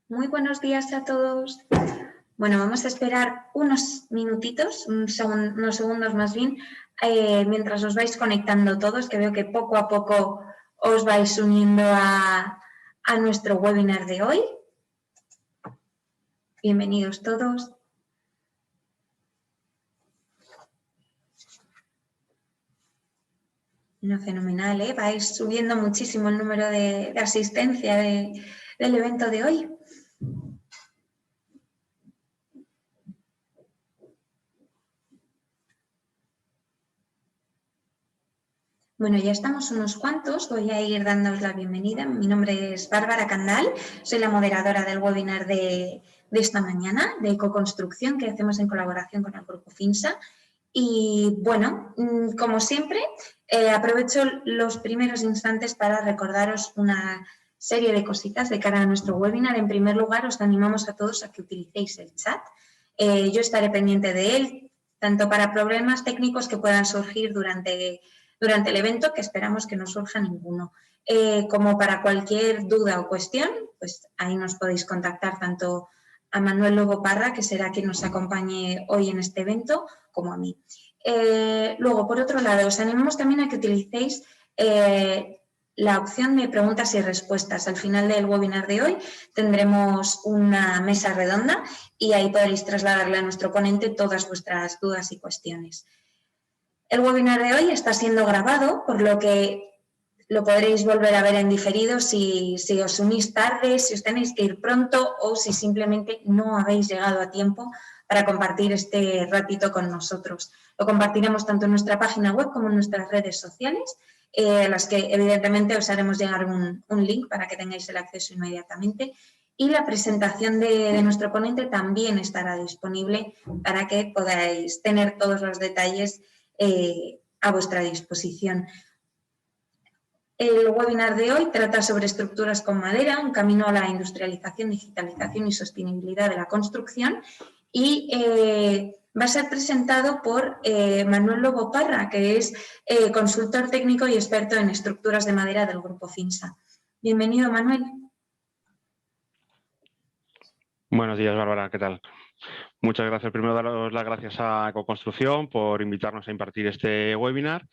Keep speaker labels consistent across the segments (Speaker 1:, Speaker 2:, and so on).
Speaker 1: Muy buenos días a todos. Bueno, vamos a esperar unos minutitos, unos segundos más bien, mientras os vais conectando todos, que veo que poco a poco os vais uniendo a nuestro webinar de hoy. Bienvenidos todos. No, fenomenal, ¿eh? Vais subiendo muchísimo el número de asistencia del evento de hoy. Bueno, ya estamos unos cuantos, voy a ir dándoos la bienvenida. Mi nombre es Bárbara Candal, soy la moderadora del webinar de esta mañana de ecoconstrucción que hacemos en colaboración con el Grupo FINSA. Y bueno, como siempre, aprovecho los primeros instantes para recordaros una serie de cositas de cara a nuestro webinar. En primer lugar, os animamos a todos a que utilicéis el chat. Yo estaré pendiente de él, tanto para problemas técnicos que puedan surgir durante el evento, que esperamos que no surja ninguno, como para cualquier duda o cuestión, pues ahí nos podéis contactar tanto a Manuel Lobo Parra, que será quien nos acompañe hoy en este evento, como a mí. Luego, por otro lado, os animamos también a que utilicéis la opción de preguntas y respuestas. Al final del webinar de hoy tendremos una mesa redonda y ahí podréis trasladarle a nuestro ponente todas vuestras dudas y cuestiones. El webinar de hoy está siendo grabado, por lo que lo podréis volver a ver en diferido si os unís tarde, si os tenéis que ir pronto o si simplemente no habéis llegado a tiempo para compartir este ratito con nosotros. Lo compartiremos tanto en nuestra página web como en nuestras redes sociales, a las que evidentemente os haremos llegar un link para que tengáis el acceso inmediatamente. Y la presentación de nuestro ponente también estará disponible para que podáis tener todos los detalles a vuestra disposición. El webinar de hoy trata sobre estructuras con madera, un camino a la industrialización, digitalización y sostenibilidad de la construcción, y va a ser presentado por Manuel Lobo Parra, que es consultor técnico y experto en estructuras de madera del Grupo FINSA. Bienvenido, Manuel.
Speaker 2: Buenos días, Bárbara, ¿qué tal? Muchas gracias. Primero, daros las gracias a Ecoconstrucción por invitarnos a impartir este webinar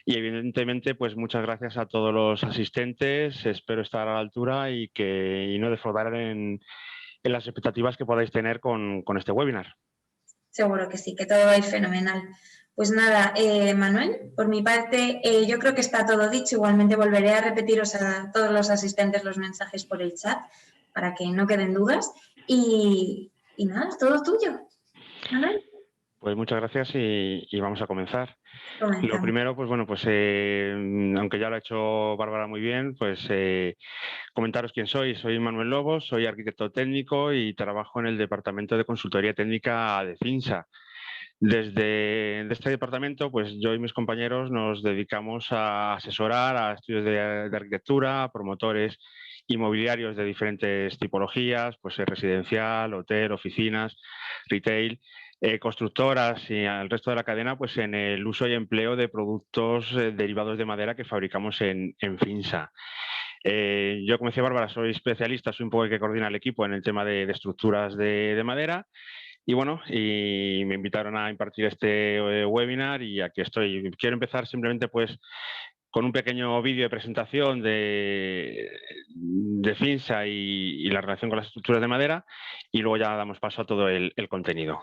Speaker 2: y, evidentemente, pues muchas gracias a todos los asistentes. Espero estar a la altura y no defraudar en las expectativas que podáis tener con este webinar.
Speaker 1: Seguro que sí, que todo va a ir fenomenal. Pues nada, Manuel, por mi parte yo creo que está todo dicho. Igualmente volveré a repetiros a todos los asistentes los mensajes por el chat para que no queden dudas. Y nada, es todo tuyo, Manuel.
Speaker 2: Pues muchas gracias y vamos a comenzar.
Speaker 1: Comenzamos.
Speaker 2: Lo primero, pues bueno, pues aunque ya lo ha hecho Bárbara muy bien, pues comentaros quién soy. Soy Manuel Lobo, soy arquitecto técnico y trabajo en el Departamento de Consultoría Técnica de FINSA. Desde este departamento, pues yo y mis compañeros nos dedicamos a asesorar a estudios de arquitectura, a promotores inmobiliarios de diferentes tipologías, pues residencial, hotel, oficinas, retail, constructoras y al resto de la cadena, pues en el uso y empleo de productos derivados de madera que fabricamos en FINSA. Yo, como decía Bárbara, soy especialista, soy un poco el que coordina el equipo en el tema de estructuras de madera. Y bueno, y me invitaron a impartir este webinar y aquí estoy. Quiero empezar simplemente pues con un pequeño vídeo de presentación de FINSA y la relación con las estructuras de madera y luego ya damos paso a todo el contenido.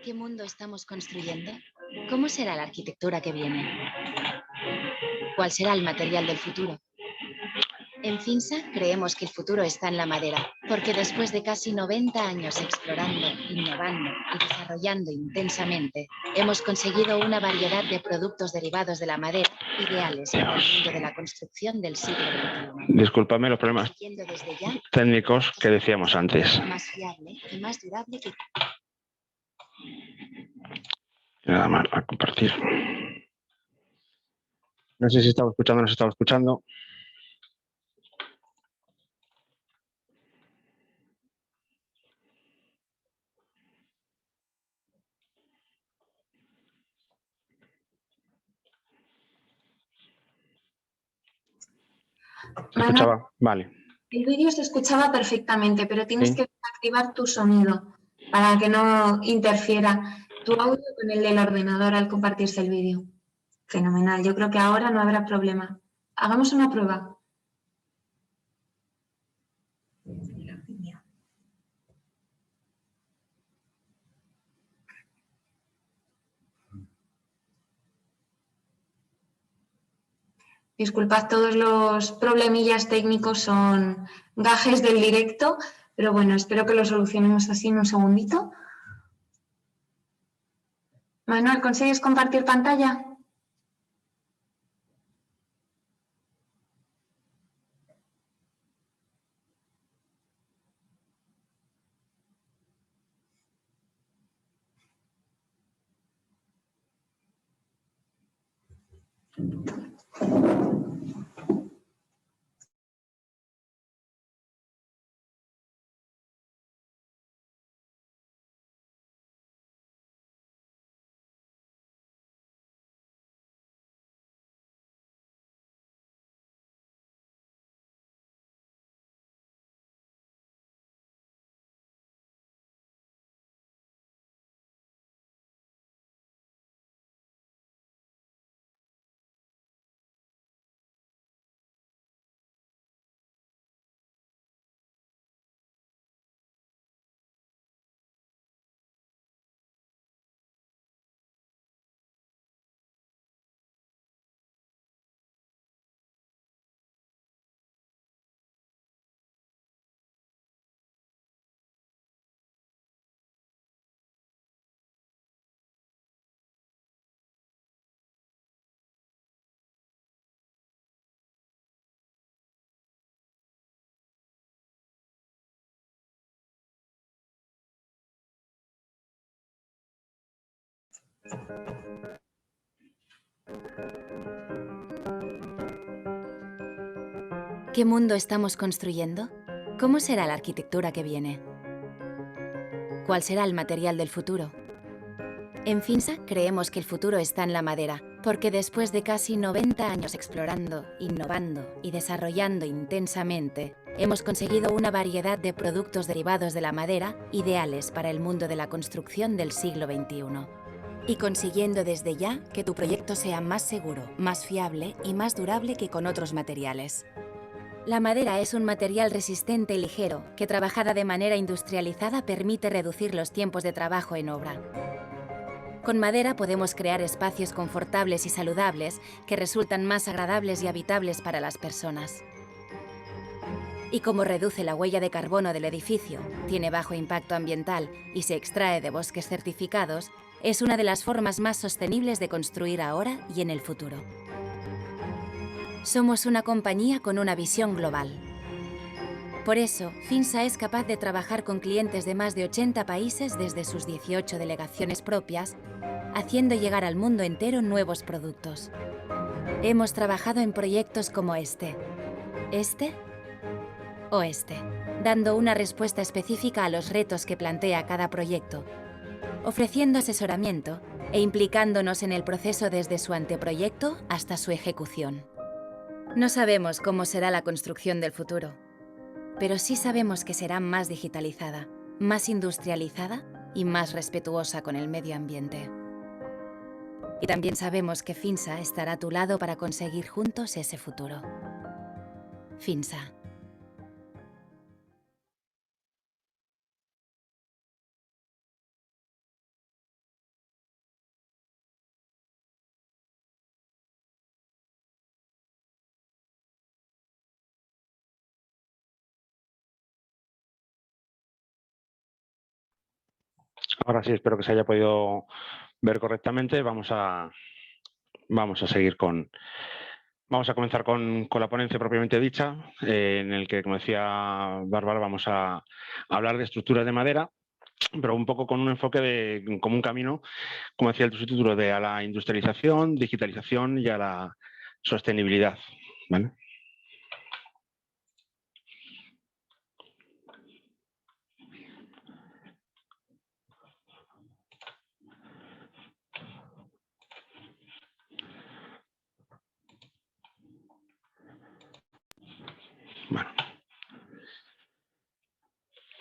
Speaker 3: ¿Qué mundo estamos construyendo? ¿Cómo será la arquitectura que viene? ¿Cuál será el material del futuro? En FINSA creemos que el futuro está en la madera, Porque después de casi 90 años explorando, innovando y desarrollando intensamente, hemos conseguido una variedad de productos derivados de la madera ideales para el mundo de la construcción del siglo XXI.
Speaker 2: Discúlpame los problemas
Speaker 3: Consiguiendo desde ya
Speaker 2: técnicos que decíamos antes.
Speaker 3: más fiable y más durable que...
Speaker 2: Nada más a compartir. No sé si estaba escuchando o no se estaba escuchando. ¿Se escuchaba? Vale.
Speaker 1: El vídeo se escuchaba perfectamente, pero tienes
Speaker 2: Sí.
Speaker 1: que activar tu sonido para que no interfiera tu audio con el del ordenador al compartirse el vídeo. Fenomenal, yo creo que ahora no habrá problema. Hagamos una prueba. Disculpad, todos los problemillas técnicos son gajes del directo, pero bueno, espero que lo solucionemos así en un segundito. Manuel, ¿consigues compartir pantalla?
Speaker 3: ¿Qué mundo estamos construyendo? ¿Cómo será la arquitectura que viene? ¿Cuál será el material del futuro? En Finsa creemos que el futuro está en la madera, porque después de casi 90 años explorando, innovando y desarrollando intensamente, hemos conseguido una variedad de productos derivados de la madera ideales para el mundo de la construcción del siglo XXI. Y consiguiendo desde ya que tu proyecto sea más seguro, más fiable y más durable que con otros materiales. La madera es un material resistente y ligero, que trabajada de manera industrializada permite reducir los tiempos de trabajo en obra. Con madera podemos crear espacios confortables y saludables que resultan más agradables y habitables para las personas. Y como reduce la huella de carbono del edificio, tiene bajo impacto ambiental y se extrae de bosques certificados, es una de las formas más sostenibles de construir ahora y en el futuro. Somos una compañía con una visión global. Por eso, Finsa es capaz de trabajar con clientes de más de 80 países desde sus 18 delegaciones propias, haciendo llegar al mundo entero nuevos productos. Hemos trabajado en proyectos como este o este, dando una respuesta específica a los retos que plantea cada proyecto, ofreciendo asesoramiento e implicándonos en el proceso desde su anteproyecto hasta su ejecución. No sabemos cómo será la construcción del futuro, pero sí sabemos que será más digitalizada, más industrializada y más respetuosa con el medio ambiente. Y también sabemos que Finsa estará a tu lado para conseguir juntos ese futuro. Finsa.
Speaker 2: Ahora sí, espero que se haya podido ver correctamente. Vamos a seguir vamos a comenzar con la ponencia propiamente dicha, en el que, como decía Bárbara, vamos a hablar de estructuras de madera, pero un poco con un enfoque como un camino, como decía el subtítulo, a la industrialización, digitalización y a la sostenibilidad, ¿vale?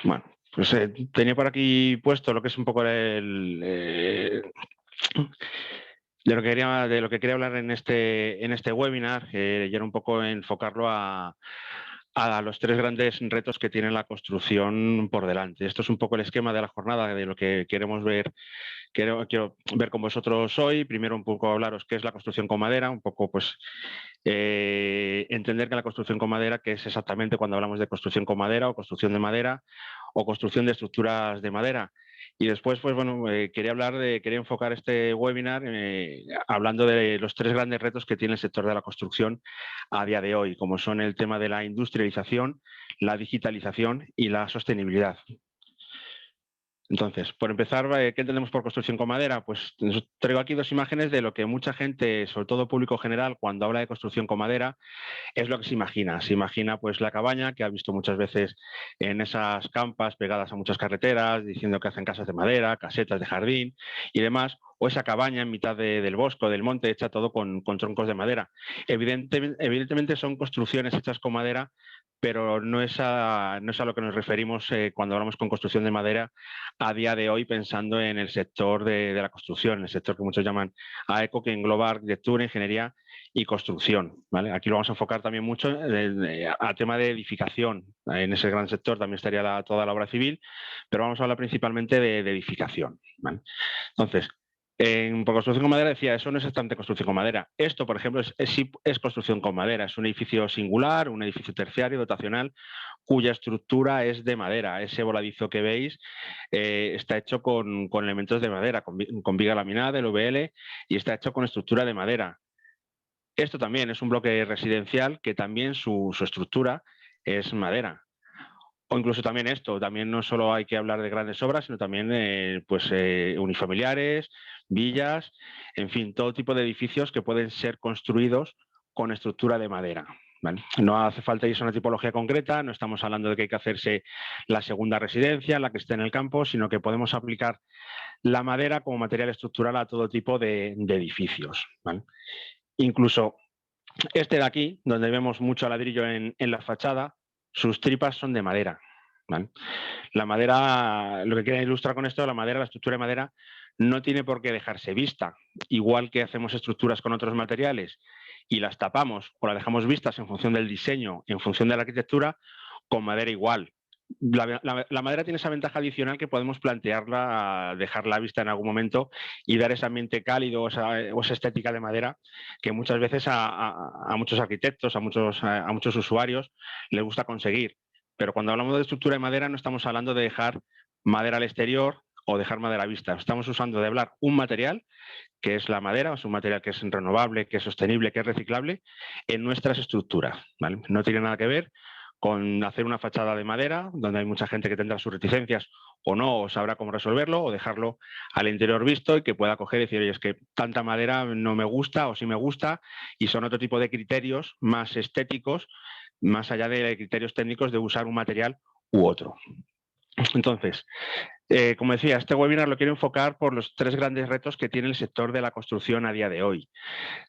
Speaker 2: Bueno, pues tenía por aquí puesto lo que es un poco de lo que quería hablar en este webinar, y era un poco enfocarlo a los tres grandes retos que tiene la construcción por delante. Esto es un poco el esquema de la jornada, de lo que queremos ver. Quiero ver con vosotros hoy. Primero un poco hablaros qué es la construcción con madera, un poco pues entender que la construcción con madera, que es exactamente cuando hablamos de construcción con madera o construcción de madera o construcción de estructuras de madera. Y después, pues bueno, quería enfocar este webinar hablando de los tres grandes retos que tiene el sector de la construcción a día de hoy, como son el tema de la industrialización, la digitalización y la sostenibilidad. Entonces, por empezar, ¿qué entendemos por construcción con madera? Pues traigo aquí dos imágenes de lo que mucha gente, sobre todo público general, cuando habla de construcción con madera, es lo que se imagina. Se imagina pues la cabaña, que ha visto muchas veces en esas campas pegadas a muchas carreteras, diciendo que hacen casas de madera, casetas de jardín y demás, o esa cabaña en mitad del bosque o del monte hecha todo con troncos de madera. Evidentemente son construcciones hechas con madera, pero no es a lo que nos referimos cuando hablamos con construcción de madera a día de hoy, pensando en el sector de la construcción, el sector que muchos llaman AECO, que engloba arquitectura, ingeniería y construcción, ¿vale? Aquí lo vamos a enfocar también mucho al tema de edificación. En ese gran sector también estaría toda la obra civil, pero vamos a hablar principalmente de edificación, ¿vale? Entonces, por construcción con madera decía, eso no es exactamente construcción con madera. Esto, por ejemplo, es construcción con madera. Es un edificio singular, un edificio terciario, dotacional, cuya estructura es de madera. Ese voladizo que veis está hecho con elementos de madera, con viga laminada, el VL, y está hecho con estructura de madera. Esto también es un bloque residencial que también su estructura es madera. O incluso también esto, también no solo hay que hablar de grandes obras, sino también unifamiliares, villas, en fin, todo tipo de edificios que pueden ser construidos con estructura de madera. ¿Vale? No hace falta irse a una tipología concreta, no estamos hablando de que hay que hacerse la segunda residencia, la que esté en el campo, sino que podemos aplicar la madera como material estructural a todo tipo de edificios. ¿Vale? Incluso este de aquí, donde vemos mucho ladrillo en la fachada, sus tripas son de madera. ¿Vale? La madera, lo que quiero ilustrar con esto, la estructura de madera, no tiene por qué dejarse vista. Igual que hacemos estructuras con otros materiales y las tapamos o las dejamos vistas en función del diseño, en función de la arquitectura, con madera igual. La madera tiene esa ventaja adicional que podemos plantearla, dejarla vista en algún momento y dar ese ambiente cálido o esa estética de madera que muchas veces a muchos arquitectos, a muchos usuarios les gusta conseguir. Pero cuando hablamos de estructura de madera no estamos hablando de dejar madera al exterior o dejar madera a vista. Estamos usando de hablar un material, que es la madera, es un material que es renovable, que es sostenible, que es reciclable, en nuestras estructuras. ¿Vale? No tiene nada que ver con hacer una fachada de madera, donde hay mucha gente que tendrá sus reticencias o no, o sabrá cómo resolverlo, o dejarlo al interior visto y que pueda coger y decir, oye, es que tanta madera no me gusta o sí me gusta, y son otro tipo de criterios más estéticos, más allá de criterios técnicos de usar un material u otro. Entonces, como decía, este webinar lo quiero enfocar por los tres grandes retos que tiene el sector de la construcción a día de hoy.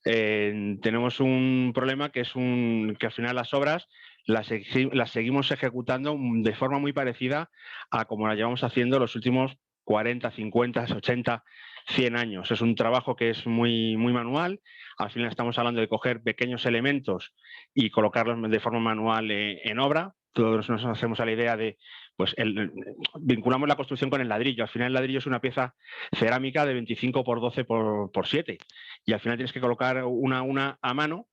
Speaker 2: Tenemos un problema que es que al final las obras las seguimos ejecutando de forma muy parecida a como la llevamos haciendo los últimos 40, 50, 80, 100 años. Es un trabajo que es muy, muy manual. Al final estamos hablando de coger pequeños elementos y colocarlos de forma manual en obra. Todos nos hacemos a la idea de, pues, vinculamos la construcción con el ladrillo. Al final el ladrillo es una pieza cerámica de 25 por 12 por 7 y al final tienes que colocar una a mano,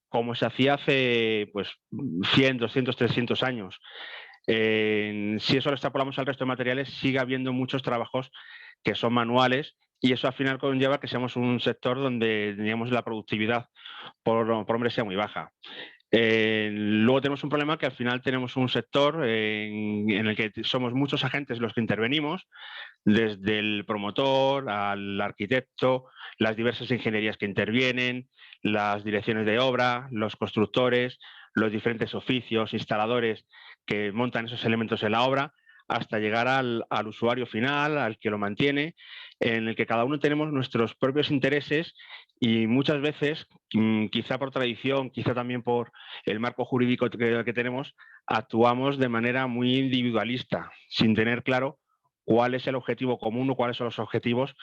Speaker 2: como se hacía hace pues 100, 200, 300 años. Si eso lo extrapolamos al resto de materiales, sigue habiendo muchos trabajos que son manuales y eso al final conlleva que seamos un sector donde, digamos, la productividad por hombre sea muy baja. Luego tenemos un problema que al final tenemos un sector en el que somos muchos agentes los que intervenimos, desde el promotor al arquitecto, las diversas ingenierías que intervienen, las direcciones de obra, los constructores, los diferentes oficios, instaladores que montan esos elementos en la obra, hasta llegar al usuario final, al que lo mantiene, en el que cada uno tenemos nuestros propios intereses y muchas veces, quizá por tradición, quizá también por el marco jurídico que tenemos, actuamos de manera muy individualista, sin tener claro cuál es el objetivo común o cuáles son los objetivos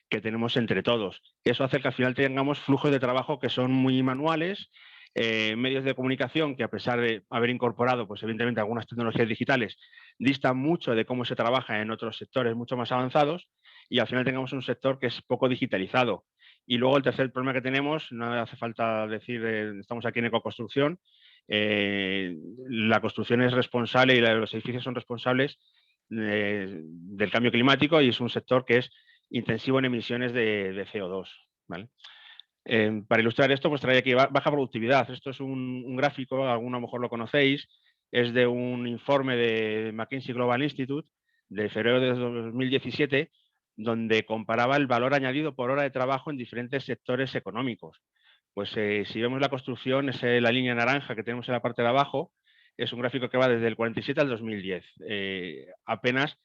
Speaker 2: que tenemos entre todos. Eso hace que al final tengamos flujos de trabajo que son muy manuales, medios de comunicación que, a pesar de haber incorporado, pues evidentemente, algunas tecnologías digitales, distan mucho de cómo se trabaja en otros sectores mucho más avanzados y al final tengamos un sector que es poco digitalizado. Y luego el tercer problema que tenemos, no hace falta decir, estamos aquí en ecoconstrucción, la construcción es responsable y los edificios son responsables del cambio climático y es un sector que es intensivo en emisiones de CO2. ¿Vale? Para ilustrar esto, pues trae aquí baja productividad. Esto es un gráfico, alguno a lo mejor lo conocéis, es de un informe de McKinsey Global Institute de febrero de 2017, donde comparaba el valor añadido por hora de trabajo en diferentes sectores económicos. Pues si vemos la construcción, es la línea naranja que tenemos en la parte de abajo, es un gráfico que va desde el 47 al 2010. Apenas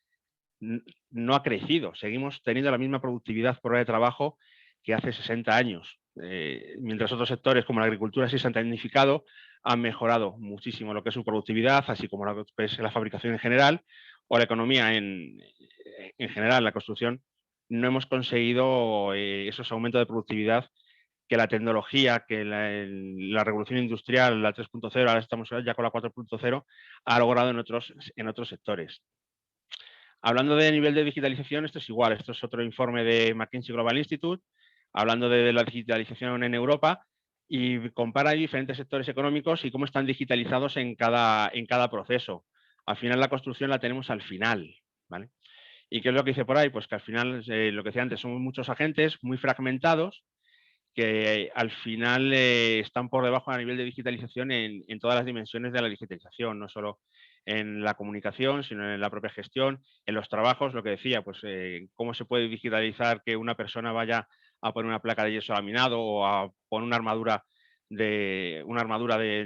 Speaker 2: no ha crecido, seguimos teniendo la misma productividad por hora de trabajo que hace 60 años, mientras otros sectores como la agricultura sí se han tecnificado, han mejorado muchísimo lo que es su productividad, así como la fabricación en general o la economía en general, la construcción. No hemos conseguido esos aumentos de productividad que la tecnología, que la revolución industrial, la 3.0, ahora estamos ya con la 4.0, ha logrado en otros sectores. Hablando de nivel de digitalización, esto es igual. Esto es otro informe de McKinsey Global Institute, hablando de la digitalización en Europa y compara diferentes sectores económicos y cómo están digitalizados en cada proceso. Al final la construcción la tenemos al final, ¿vale? ¿Y qué es lo que dice por ahí? Pues que al final, lo que decía antes, somos muchos agentes muy fragmentados que al final están por debajo a nivel de digitalización en todas las dimensiones de la digitalización, no solo en la comunicación, sino en la propia gestión, en los trabajos, lo que decía, pues cómo se puede digitalizar que una persona vaya a poner una placa de yeso laminado o a poner una armadura de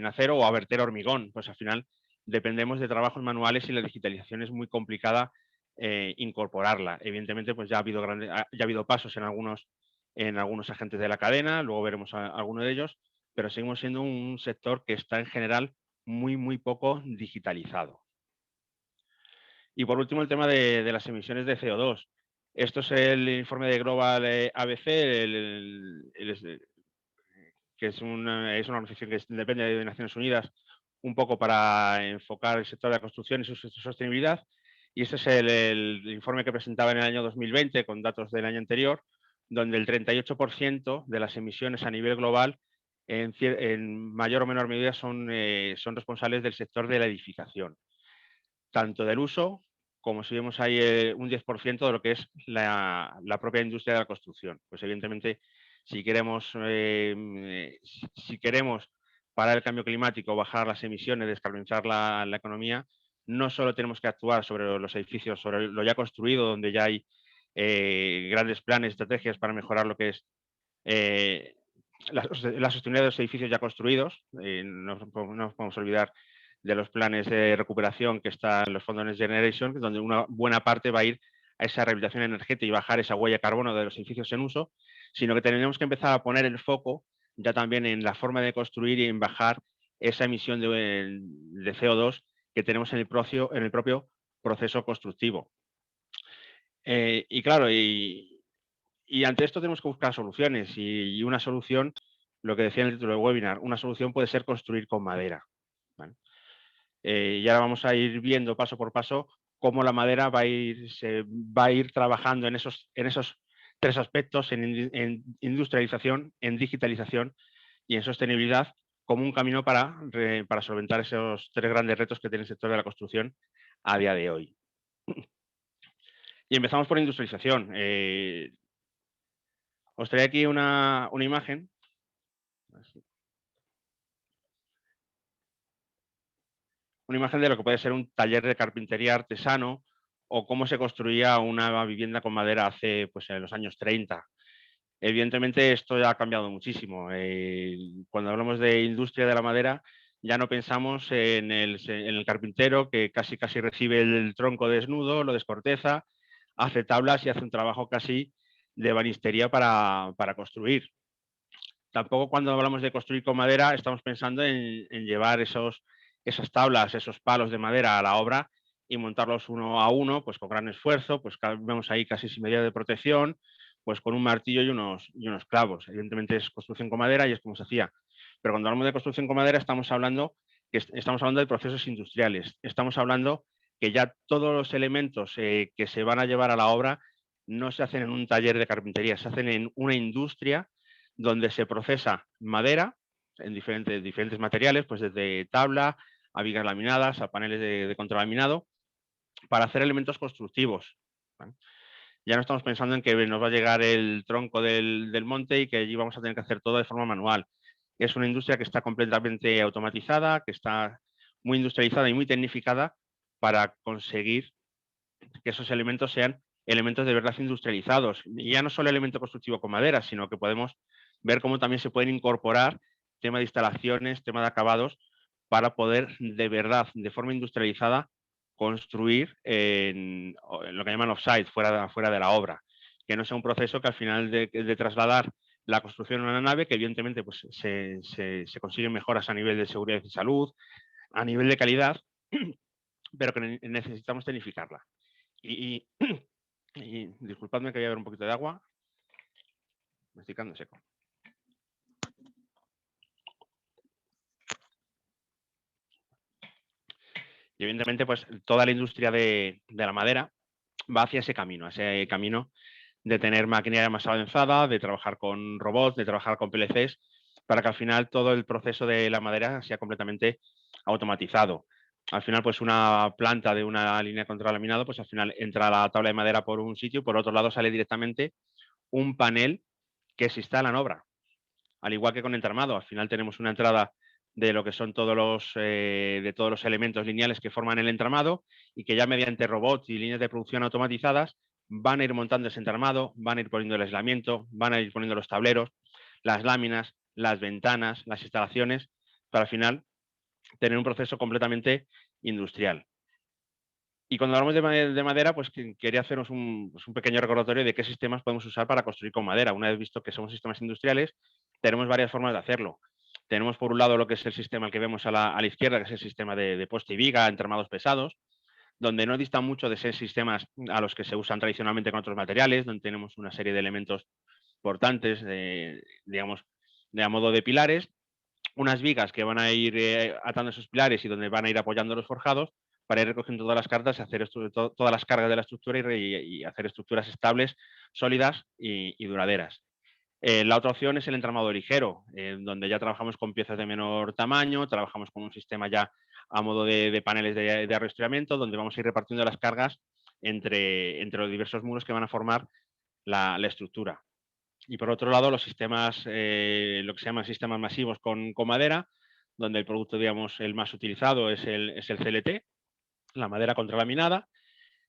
Speaker 2: acero o a verter hormigón. Pues al final dependemos de trabajos manuales y la digitalización es muy complicada incorporarla. Evidentemente, pues ya ha habido pasos en algunos agentes de la cadena, luego veremos alguno de ellos, pero seguimos siendo un sector que está en general muy poco digitalizado. Y por último, el tema de las emisiones de CO2. Esto es el informe de Global ABC, que es una organización que depende de Naciones Unidas, un poco para enfocar el sector de la construcción y su sostenibilidad. Y este es el informe que presentaba en el año 2020 con datos del año anterior, donde el 38% de las emisiones a nivel global en mayor o menor medida son responsables del sector de la edificación, tanto del uso como, si vemos ahí, un 10% de lo que es la propia industria de la construcción. Pues evidentemente, si queremos parar el cambio climático, bajar las emisiones, descarbonizar la economía, no solo tenemos que actuar sobre los edificios, sobre lo ya construido, donde ya hay grandes planes, estrategias para mejorar lo que es la sostenibilidad de los edificios ya construidos. No nos podemos olvidar de los planes de recuperación que están en los fondos Next Generation, donde una buena parte va a ir a esa rehabilitación energética y bajar esa huella de carbono de los edificios en uso, sino que tenemos que empezar a poner el foco ya también en la forma de construir y en bajar esa emisión de CO2 que tenemos en el propio proceso constructivo. Y claro, y ante esto tenemos que buscar soluciones y una solución, lo que decía en el título del webinar, una solución puede ser construir con madera, ¿vale? Y ahora vamos a ir viendo paso por paso cómo la madera se va a ir trabajando en esos tres aspectos, en industrialización, en digitalización y en sostenibilidad, como un camino para solventar esos 3 grandes retos que tiene el sector de la construcción a día de hoy. Y empezamos por industrialización. Os traigo aquí una imagen. Una imagen de lo que puede ser un taller de carpintería artesano o cómo se construía una vivienda con madera hace, pues, en los años 30. Evidentemente esto ya ha cambiado muchísimo. Cuando hablamos de industria de la madera, ya no pensamos en el carpintero que casi recibe el tronco desnudo, lo descorteza, hace tablas y hace un trabajo casi de ebanistería para construir. Tampoco cuando hablamos de construir con madera estamos pensando en llevar esas tablas, esos palos de madera a la obra y montarlos uno a uno, pues con gran esfuerzo, pues vemos ahí casi sin medida de protección, pues con un martillo y unos clavos. Evidentemente es construcción con madera y es como se hacía. Pero cuando hablamos de construcción con madera estamos hablando de procesos industriales. Estamos hablando que ya todos los elementos que se van a llevar a la obra no se hacen en un taller de carpintería, se hacen en una industria donde se procesa madera en diferentes materiales, pues desde tabla a vigas laminadas, a paneles de contralaminado, para hacer elementos constructivos, ¿vale? Ya no estamos pensando en que nos va a llegar el tronco del monte y que allí vamos a tener que hacer todo de forma manual. Es una industria que está completamente automatizada, que está muy industrializada y muy tecnificada para conseguir que esos elementos sean elementos de verdad industrializados. Y ya no solo elemento constructivo con madera, sino que podemos ver cómo también se pueden incorporar tema de instalaciones, tema de acabados, para poder de verdad, de forma industrializada, construir en lo que llaman off-site, fuera de la obra. Que no sea un proceso que al final de trasladar la construcción a una nave, que evidentemente pues, se consiguen mejoras a nivel de seguridad y salud, a nivel de calidad, pero que necesitamos tecnificarla. Y disculpadme que voy a beber un poquito de agua. Me estoy quedando seco. Y evidentemente, pues toda la industria de la madera va hacia ese camino de tener maquinaria más avanzada, de trabajar con robots, de trabajar con PLCs, para que al final todo el proceso de la madera sea completamente automatizado. Al final, pues una planta de una línea de contralaminado, pues al final entra la tabla de madera por un sitio y por otro lado sale directamente un panel que se instala en obra. Al igual que con entramado, al final tenemos una entrada de lo que son todos los elementos lineales que forman el entramado y que ya mediante robots y líneas de producción automatizadas van a ir montando ese entramado, van a ir poniendo el aislamiento, van a ir poniendo los tableros, las láminas, las ventanas, las instalaciones, para al final tener un proceso completamente industrial. Y cuando hablamos de madera, pues quería haceros un pequeño recordatorio de qué sistemas podemos usar para construir con madera. Una vez visto que somos sistemas industriales, tenemos varias formas de hacerlo. Tenemos por un lado lo que es el sistema que vemos a la izquierda, que es el sistema de poste y viga, entramados pesados, donde no distan mucho de ser sistemas a los que se usan tradicionalmente con otros materiales, donde tenemos una serie de elementos portantes, digamos, de a modo de pilares, unas vigas que van a ir atando esos pilares y donde van a ir apoyando los forjados para ir recogiendo todas las cargas y hacer todas las cargas de la estructura y hacer estructuras estables, sólidas y duraderas. La otra opción es el entramado ligero, donde ya trabajamos con piezas de menor tamaño, trabajamos con un sistema ya a modo de paneles de arrastramiento, donde vamos a ir repartiendo las cargas entre los diversos muros que van a formar la estructura. Y por otro lado, los sistemas, lo que se llaman sistemas masivos con madera, donde el producto, digamos, el más utilizado es el CLT, la madera contralaminada,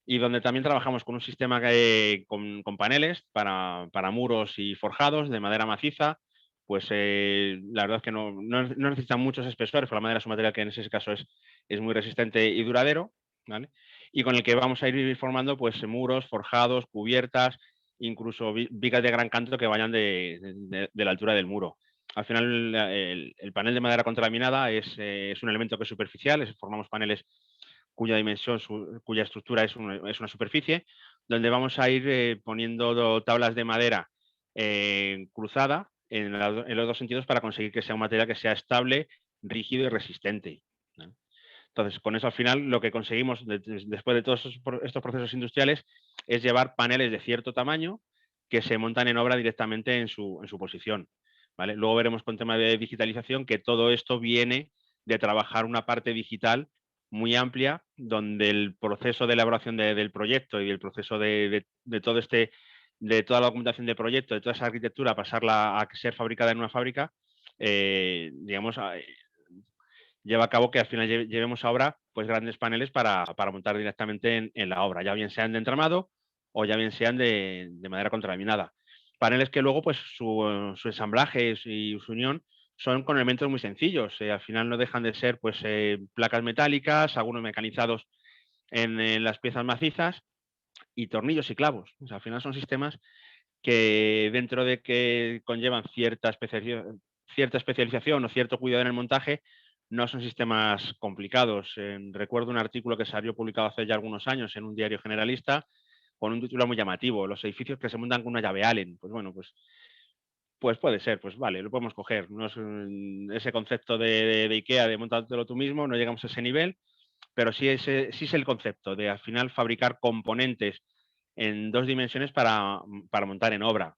Speaker 2: y donde también trabajamos con un sistema con paneles para muros y forjados de madera maciza. Pues la verdad es que no necesitan muchos espesores, porque la madera es un material que en ese caso es muy resistente y duradero, ¿vale? Y con el que vamos a ir formando pues muros, forjados, cubiertas, incluso vigas de gran canto que vayan de la altura del muro. Al final el panel de madera contralaminada es un elemento que es superficial, formamos paneles cuya dimensión, cuya estructura es una superficie, donde vamos a ir poniendo tablas de madera cruzada en los dos sentidos para conseguir que sea un material que sea estable, rígido y resistente, ¿no? Entonces, con eso al final lo que conseguimos después de todos estos procesos industriales es llevar paneles de cierto tamaño que se montan en obra directamente en su posición. ¿vale? Luego veremos con tema de digitalización que todo esto viene de trabajar una parte digital muy amplia, donde el proceso de elaboración del proyecto y el proceso de todo de toda la documentación del proyecto, de toda esa arquitectura, pasarla a ser fabricada en una fábrica, digamos, lleva a cabo que al final llevemos a obra pues grandes paneles para montar directamente en la obra, ya bien sean de entramado o ya bien sean de madera contralaminada. Paneles que luego pues su ensamblaje y su unión son con elementos muy sencillos, al final no dejan de ser pues placas metálicas, algunos mecanizados en las piezas macizas y tornillos y clavos. O sea, al final son sistemas que dentro de que conllevan cierta especialización o cierto cuidado en el montaje, no son sistemas complicados. Recuerdo un artículo que salió publicado hace ya algunos años en un diario generalista con un título muy llamativo, los edificios que se montan con una llave Allen. Pues bueno, pues puede ser, pues vale, lo podemos coger. No es ese concepto de IKEA de montártelo tú mismo, no llegamos a ese nivel, pero sí es el concepto de al final fabricar componentes en 2 dimensiones para montar en obra.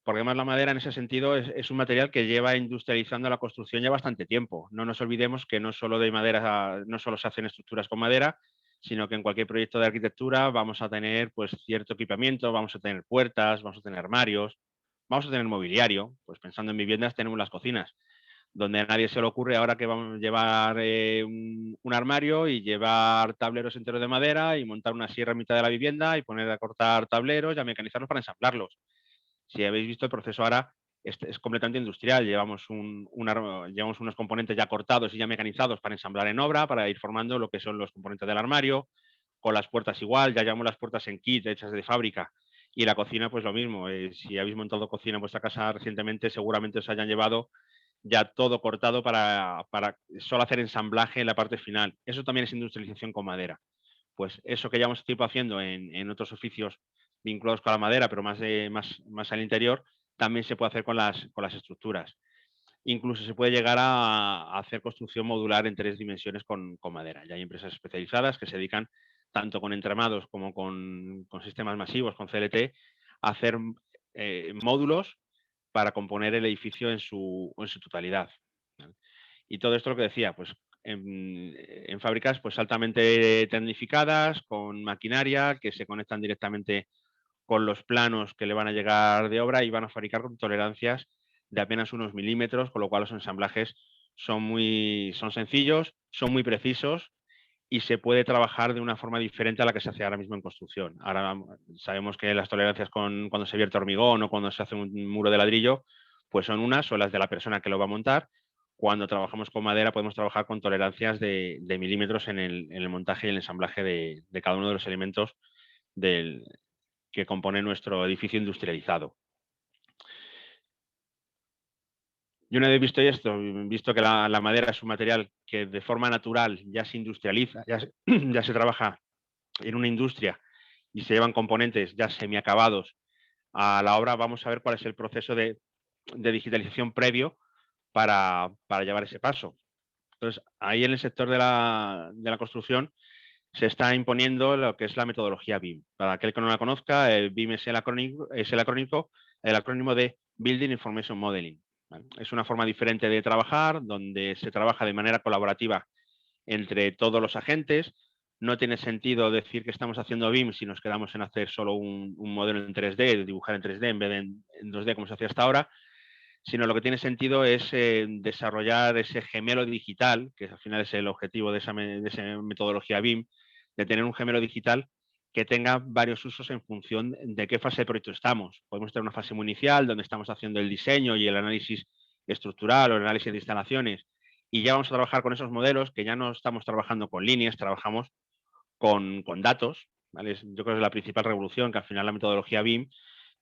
Speaker 2: Porque además la madera en ese sentido es un material que lleva industrializando la construcción ya bastante tiempo. No nos olvidemos que no solo de madera, no solo se hacen estructuras con madera, sino que en cualquier proyecto de arquitectura vamos a tener pues cierto equipamiento, vamos a tener puertas, vamos a tener armarios, vamos a tener mobiliario. Pues pensando en viviendas tenemos las cocinas, donde a nadie se le ocurre ahora que vamos a llevar un armario y llevar tableros enteros de madera y montar una sierra en mitad de la vivienda y poner a cortar tableros y a mecanizarlos para ensamblarlos. Si habéis visto el proceso ahora es completamente industrial, llevamos unos componentes ya cortados y ya mecanizados para ensamblar en obra, para ir formando lo que son los componentes del armario, con las puertas igual, ya llevamos las puertas en kit hechas de fábrica. Y la cocina, pues lo mismo. Si habéis montado cocina en vuestra casa recientemente, seguramente os hayan llevado ya todo cortado para solo hacer ensamblaje en la parte final. Eso también es industrialización con madera. Pues eso que llevamos tiempo haciendo en otros oficios vinculados con la madera, pero más al interior, también se puede hacer con las estructuras. Incluso se puede llegar a hacer construcción modular en 3 dimensiones con madera. Ya hay empresas especializadas que se dedican tanto con entramados como con sistemas masivos, con CLT, a hacer módulos para componer el edificio en su totalidad. Y todo esto lo que decía, pues en fábricas pues altamente tecnificadas, con maquinaria que se conectan directamente con los planos que le van a llegar de obra y van a fabricar con tolerancias de apenas unos milímetros, con lo cual los ensamblajes son sencillos, son muy precisos y se puede trabajar de una forma diferente a la que se hace ahora mismo en construcción. Ahora sabemos que las tolerancias cuando se vierte hormigón o cuando se hace un muro de ladrillo, pues son las de la persona que lo va a montar. Cuando trabajamos con madera podemos trabajar con tolerancias de milímetros en el montaje y el ensamblaje de cada uno de los elementos que compone nuestro edificio industrializado. Y una vez visto esto, visto que la madera es un material que de forma natural ya se industrializa, ya se trabaja en una industria y se llevan componentes ya semiacabados a la obra, vamos a ver cuál es el proceso de digitalización previo para llevar ese paso. Entonces, ahí en el sector de la construcción se está imponiendo lo que es la metodología BIM. Para aquel que no la conozca, el BIM es el acrónimo de Building Information Modeling. ¿Vale? Es una forma diferente de trabajar, donde se trabaja de manera colaborativa entre todos los agentes. No tiene sentido decir que estamos haciendo BIM si nos quedamos en hacer solo un modelo en 3D, dibujar en 3D en vez de en 2D como se hacía hasta ahora, sino lo que tiene sentido es desarrollar ese gemelo digital, que al final es el objetivo de esa metodología BIM, de tener un gemelo digital que tenga varios usos en función de qué fase de proyecto estamos. Podemos tener una fase muy inicial donde estamos haciendo el diseño y el análisis estructural o el análisis de instalaciones y ya vamos a trabajar con esos modelos que ya no estamos trabajando con líneas, trabajamos con datos. ¿Vale? Yo creo que es la principal revolución, que al final la metodología BIM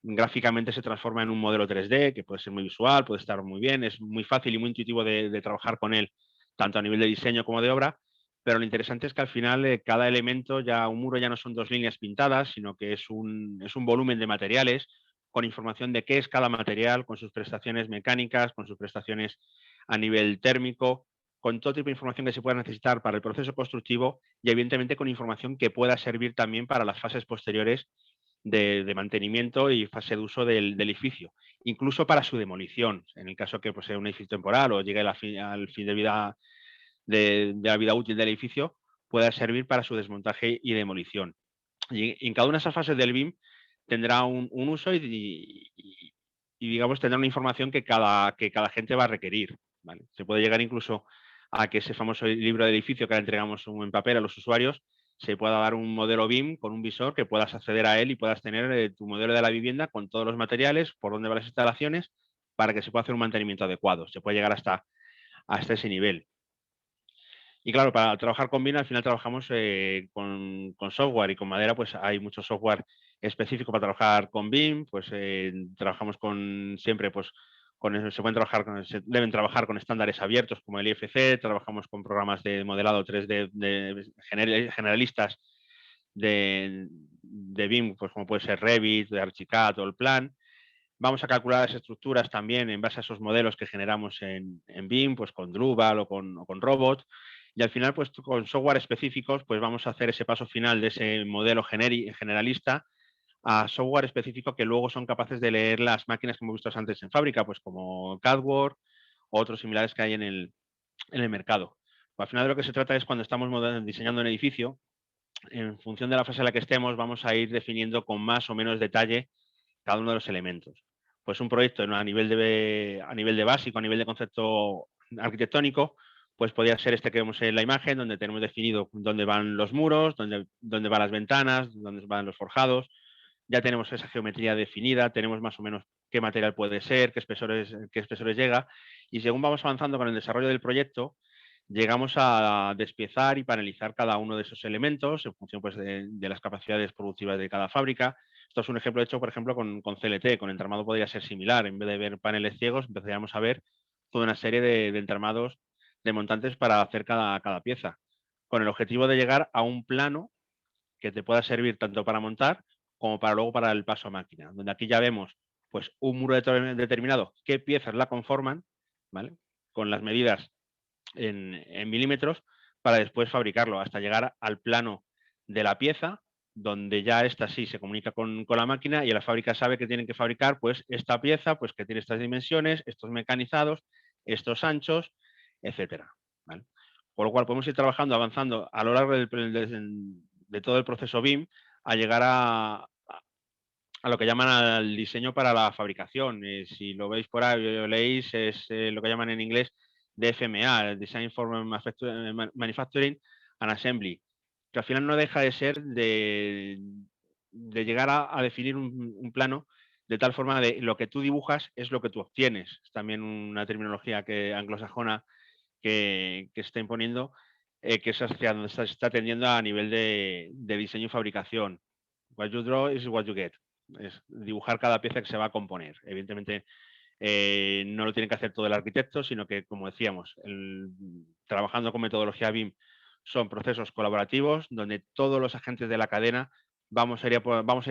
Speaker 2: gráficamente se transforma en un modelo 3D que puede ser muy visual, puede estar muy bien, es muy fácil y muy intuitivo de trabajar con él, tanto a nivel de diseño como de obra, pero lo interesante es que al final cada elemento, un muro ya no son 2 líneas pintadas, sino que es un volumen de materiales con información de qué es cada material, con sus prestaciones mecánicas, con sus prestaciones a nivel térmico, con todo tipo de información que se pueda necesitar para el proceso constructivo y evidentemente con información que pueda servir también para las fases posteriores de mantenimiento y fase de uso del edificio, incluso para su demolición, en el caso que pues, sea un edificio temporal o llegue al fin de vida de la vida útil del edificio, pueda servir para su desmontaje y demolición. Y en cada una de esas fases del BIM tendrá un uso y, digamos, tendrá una información que cada gente va a requerir, ¿vale? Se puede llegar incluso a que ese famoso libro de edificio que ahora entregamos en papel a los usuarios, se pueda dar un modelo BIM con un visor que puedas acceder a él y puedas tener tu modelo de la vivienda con todos los materiales, por dónde van las instalaciones, para que se pueda hacer un mantenimiento adecuado. Se puede llegar hasta ese nivel. Y claro, para trabajar con BIM al final trabajamos con software, y con madera pues hay mucho software específico para trabajar con BIM, pues trabajamos siempre pues se deben trabajar con estándares abiertos como el IFC, trabajamos con programas de modelado 3D generalistas de BIM, pues como puede ser Revit, de Archicad o el Plan. Vamos a calcular las estructuras también en base a esos modelos que generamos en BIM, pues con Drupal o con Robot. Y al final, pues con software específicos, pues vamos a hacer ese paso final de ese modelo generalista a software específico que luego son capaces de leer las máquinas que hemos visto antes en fábrica, pues como CADWORD o otros similares que hay en el mercado. Pues al final de lo que se trata es cuando estamos diseñando un edificio, en función de la fase en la que estemos, vamos a ir definiendo con más o menos detalle cada uno de los elementos. Pues un proyecto a nivel de básico, a nivel de concepto arquitectónico, pues podría ser este que vemos en la imagen, donde tenemos definido dónde van los muros, dónde van las ventanas, dónde van los forjados. Ya tenemos esa geometría definida, tenemos más o menos qué material puede ser, qué espesores llega, y según vamos avanzando con el desarrollo del proyecto, llegamos a despiezar y panelizar cada uno de esos elementos en función pues, de las capacidades productivas de cada fábrica. Esto es un ejemplo hecho, por ejemplo, con CLT. Con entramado podría ser similar. En vez de ver paneles ciegos, empezaríamos a ver toda una serie de entramados de montantes para hacer cada pieza, con el objetivo de llegar a un plano que te pueda servir tanto para montar como para luego para el paso a máquina, donde aquí ya vemos pues, un muro determinado, qué piezas la conforman, ¿vale? Con las medidas en milímetros, para después fabricarlo hasta llegar al plano de la pieza, donde ya esta sí se comunica con la máquina y la fábrica sabe que tienen que fabricar pues esta pieza, pues que tiene estas dimensiones, estos mecanizados, estos anchos, etcétera, ¿vale? Por lo cual podemos ir trabajando, avanzando a lo largo de todo el proceso BIM a llegar a lo que llaman al diseño para la fabricación. Si lo veis por ahí o lo leéis, es lo que llaman en inglés DFMA, Design for Manufacturing and Assembly, que al final no deja de ser de llegar a definir un plano de tal forma de lo que tú dibujas es lo que tú obtienes. Es también una terminología anglosajona que se está imponiendo, que es hacia donde se está tendiendo a nivel de diseño y fabricación. What you draw is what you get. Es dibujar cada pieza que se va a componer. Evidentemente, no lo tiene que hacer todo el arquitecto, sino que, como decíamos, trabajando con metodología BIM son procesos colaborativos donde todos los agentes de la cadena vamos a ir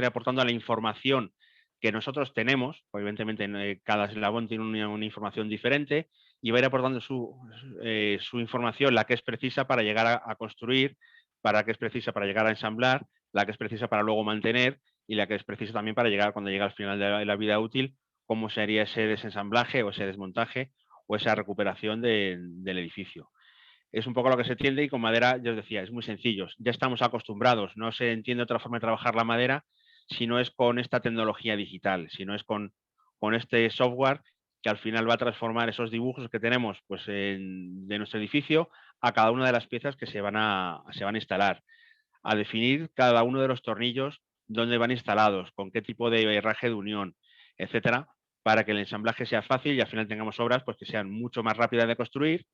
Speaker 2: aportando a la información que nosotros tenemos. Evidentemente, cada eslabón tiene una información diferente y va a ir aportando su información, la que es precisa para llegar a construir, la que es precisa para llegar a ensamblar, la que es precisa para luego mantener y la que es precisa también para llegar cuando llega al final de la vida útil, cómo sería ese desensamblaje o ese desmontaje o esa recuperación del edificio. Es un poco lo que se tiende y con madera, ya os decía, es muy sencillo. Ya estamos acostumbrados, no se entiende otra forma de trabajar la madera si no es con esta tecnología digital, si no es con este software que al final va a transformar esos dibujos que tenemos pues, de nuestro edificio a cada una de las piezas que se van a instalar, a definir cada uno de los tornillos, dónde van instalados, con qué tipo de herraje de unión, etcétera, para que el ensamblaje sea fácil y al final tengamos obras pues, que sean mucho más rápidas de construir,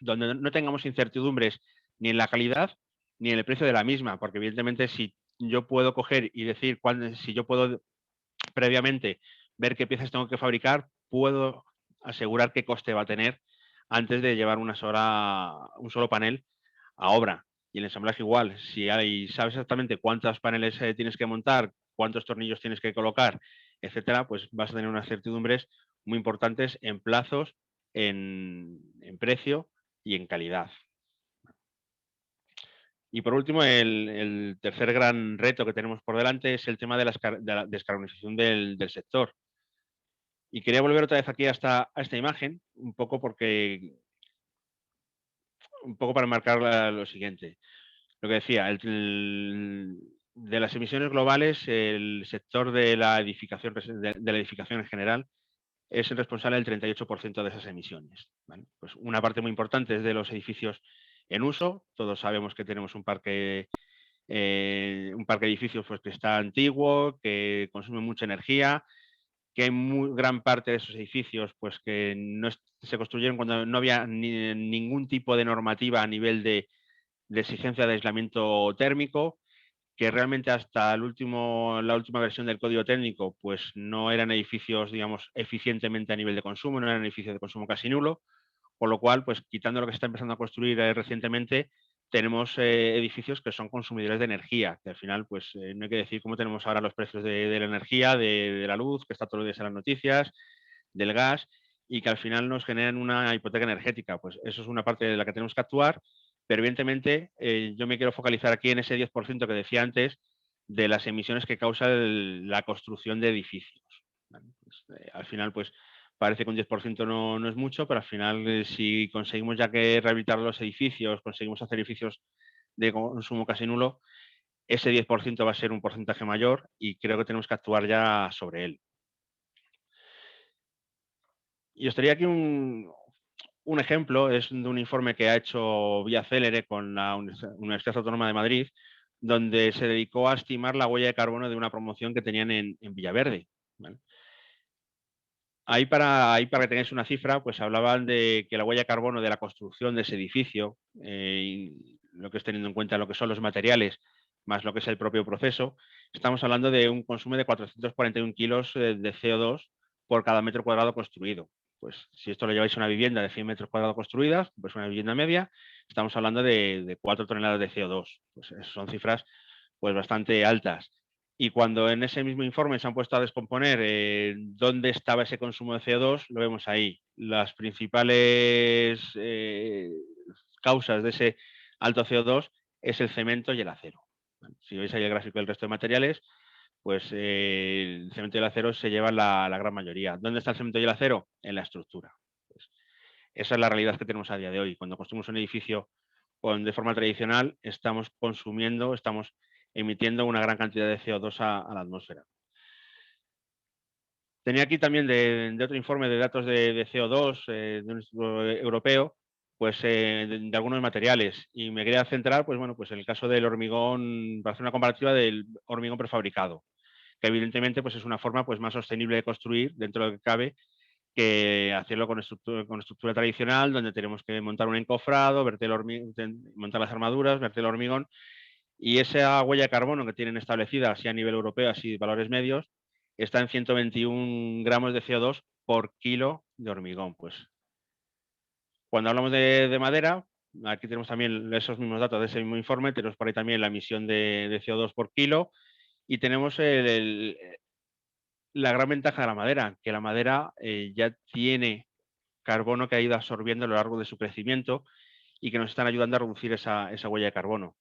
Speaker 2: donde no tengamos incertidumbres ni en la calidad ni en el precio de la misma, porque evidentemente si yo puedo coger y decir, si yo puedo previamente ver qué piezas tengo que fabricar, puedo asegurar qué coste va a tener antes de llevar un solo panel a obra. Y el ensamblaje igual, si sabes exactamente cuántos paneles tienes que montar, cuántos tornillos tienes que colocar, etcétera, pues vas a tener unas certidumbres muy importantes en plazos, en precio y en calidad. Y por último, el tercer gran reto que tenemos por delante es el tema de la descarbonización del sector. Y quería volver otra vez aquí a esta imagen, un poco para marcar lo siguiente. Lo que decía, de las emisiones globales, el sector de la edificación, en general, es el responsable del 38% de esas emisiones, ¿vale? Pues una parte muy importante es de los edificios en uso. Todos sabemos que tenemos un parque de edificios pues, que está antiguo, que consume mucha energía, que hay gran parte de esos edificios pues, que no se construyeron cuando no había ningún tipo de normativa a nivel de exigencia de aislamiento térmico, que realmente hasta la última versión del código técnico pues no eran edificios, digamos, eficientemente a nivel de consumo, no eran edificios de consumo casi nulo, con lo cual, pues quitando lo que se está empezando a construir recientemente, tenemos edificios que son consumidores de energía, que al final, pues no hay que decir cómo tenemos ahora los precios de la energía, de la luz, que está todos los días en las noticias, del gas, y que al final nos generan una hipoteca energética. Pues eso es una parte de la que tenemos que actuar, pero evidentemente yo me quiero focalizar aquí en ese 10% que decía antes de las emisiones que causa la construcción de edificios. ¿Vale? Pues, al final, pues parece que un 10% no es mucho, pero al final si conseguimos ya que rehabilitar los edificios, conseguimos hacer edificios de consumo casi nulo, ese 10% va a ser un porcentaje mayor y creo que tenemos que actuar ya sobre él. Y os traía aquí un ejemplo, es de un informe que ha hecho Vía Célere con la Universidad Autónoma de Madrid, donde se dedicó a estimar la huella de carbono de una promoción que tenían en Villaverde, ¿vale? Ahí para que tengáis una cifra, pues hablaban de que la huella de carbono de la construcción de ese edificio, y lo que es teniendo en cuenta lo que son los materiales, más lo que es el propio proceso, estamos hablando de un consumo de 441 kilos de CO2 por cada metro cuadrado construido. Pues si esto lo lleváis a una vivienda de 100 metros cuadrados construidas, pues una vivienda media, estamos hablando de 4 toneladas de CO2. Pues son cifras pues bastante altas. Y cuando en ese mismo informe se han puesto a descomponer dónde estaba ese consumo de CO2, lo vemos ahí. Las principales causas de ese alto CO2 es el cemento y el acero. Si veis ahí el gráfico del resto de materiales, pues el cemento y el acero se llevan la gran mayoría. ¿Dónde está el cemento y el acero? En la estructura. Pues esa es la realidad que tenemos a día de hoy. Cuando construimos un edificio de forma tradicional, estamos emitiendo una gran cantidad de CO2 a la atmósfera. Tenía aquí también de otro informe de datos de CO2 de un instituto europeo, pues de algunos materiales. Y me quería centrar, pues bueno, pues en el caso del hormigón, para hacer una comparativa del hormigón prefabricado, que evidentemente pues es una forma pues más sostenible de construir dentro de lo que cabe que hacerlo con estructura tradicional, donde tenemos que montar un encofrado, montar las armaduras, verter el hormigón, y esa huella de carbono que tienen establecida así a nivel europeo, así valores medios, está en 121 gramos de CO2 por kilo de hormigón. Pues cuando hablamos de madera, aquí tenemos también esos mismos datos de ese mismo informe, tenemos por ahí también la emisión de CO2 por kilo y tenemos la gran ventaja de la madera, que la madera ya tiene carbono que ha ido absorbiendo a lo largo de su crecimiento y que nos están ayudando a reducir esa huella de carbono.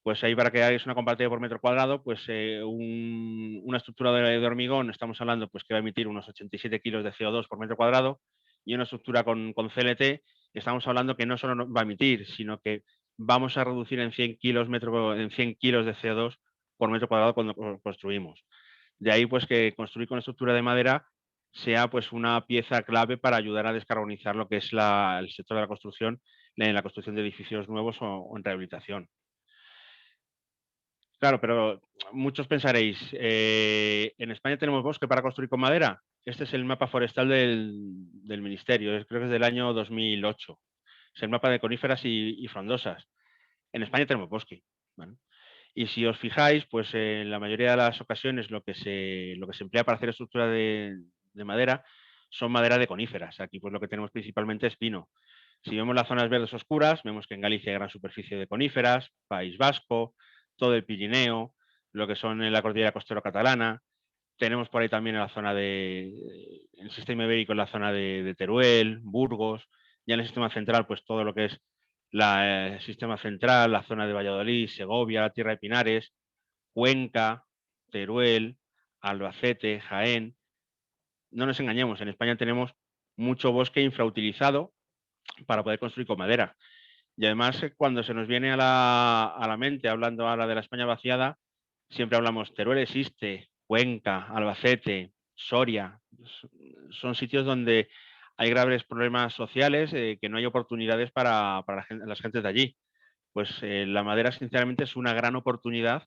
Speaker 2: Pues ahí para que hagáis una comparativa por metro cuadrado, pues una estructura de hormigón, estamos hablando pues que va a emitir unos 87 kilos de CO2 por metro cuadrado, y una estructura con CLT, estamos hablando que no solo va a emitir, sino que vamos a reducir en 100 kilos de CO2 por metro cuadrado cuando construimos. De ahí pues que construir con estructura de madera sea pues una pieza clave para ayudar a descarbonizar lo que es el sector de la construcción, en la construcción de edificios nuevos o en rehabilitación. Claro, pero muchos pensaréis, ¿en España tenemos bosque para construir con madera? Este es el mapa forestal del Ministerio, creo que es del año 2008. Es el mapa de coníferas y frondosas. En España tenemos bosque, ¿vale? Y si os fijáis, pues en la mayoría de las ocasiones lo que se emplea para hacer estructura de madera son madera de coníferas. Aquí pues lo que tenemos principalmente es pino. Si vemos las zonas verdes oscuras, vemos que en Galicia hay gran superficie de coníferas, País Vasco, todo el Pirineo, lo que son en la cordillera costero catalana. Tenemos por ahí también en la zona el sistema ibérico, en la zona de Teruel, Burgos. Ya en el sistema central, pues todo lo que es el sistema central, la zona de Valladolid, Segovia, la Tierra de Pinares, Cuenca, Teruel, Albacete, Jaén. No nos engañemos, en España tenemos mucho bosque infrautilizado para poder construir con madera. Y además, cuando se nos viene a la mente, hablando ahora de la España vaciada, siempre hablamos Teruel existe, Cuenca, Albacete, Soria. Son sitios donde hay graves problemas sociales, que no hay oportunidades para las gentes de allí. Pues la madera, sinceramente, es una gran oportunidad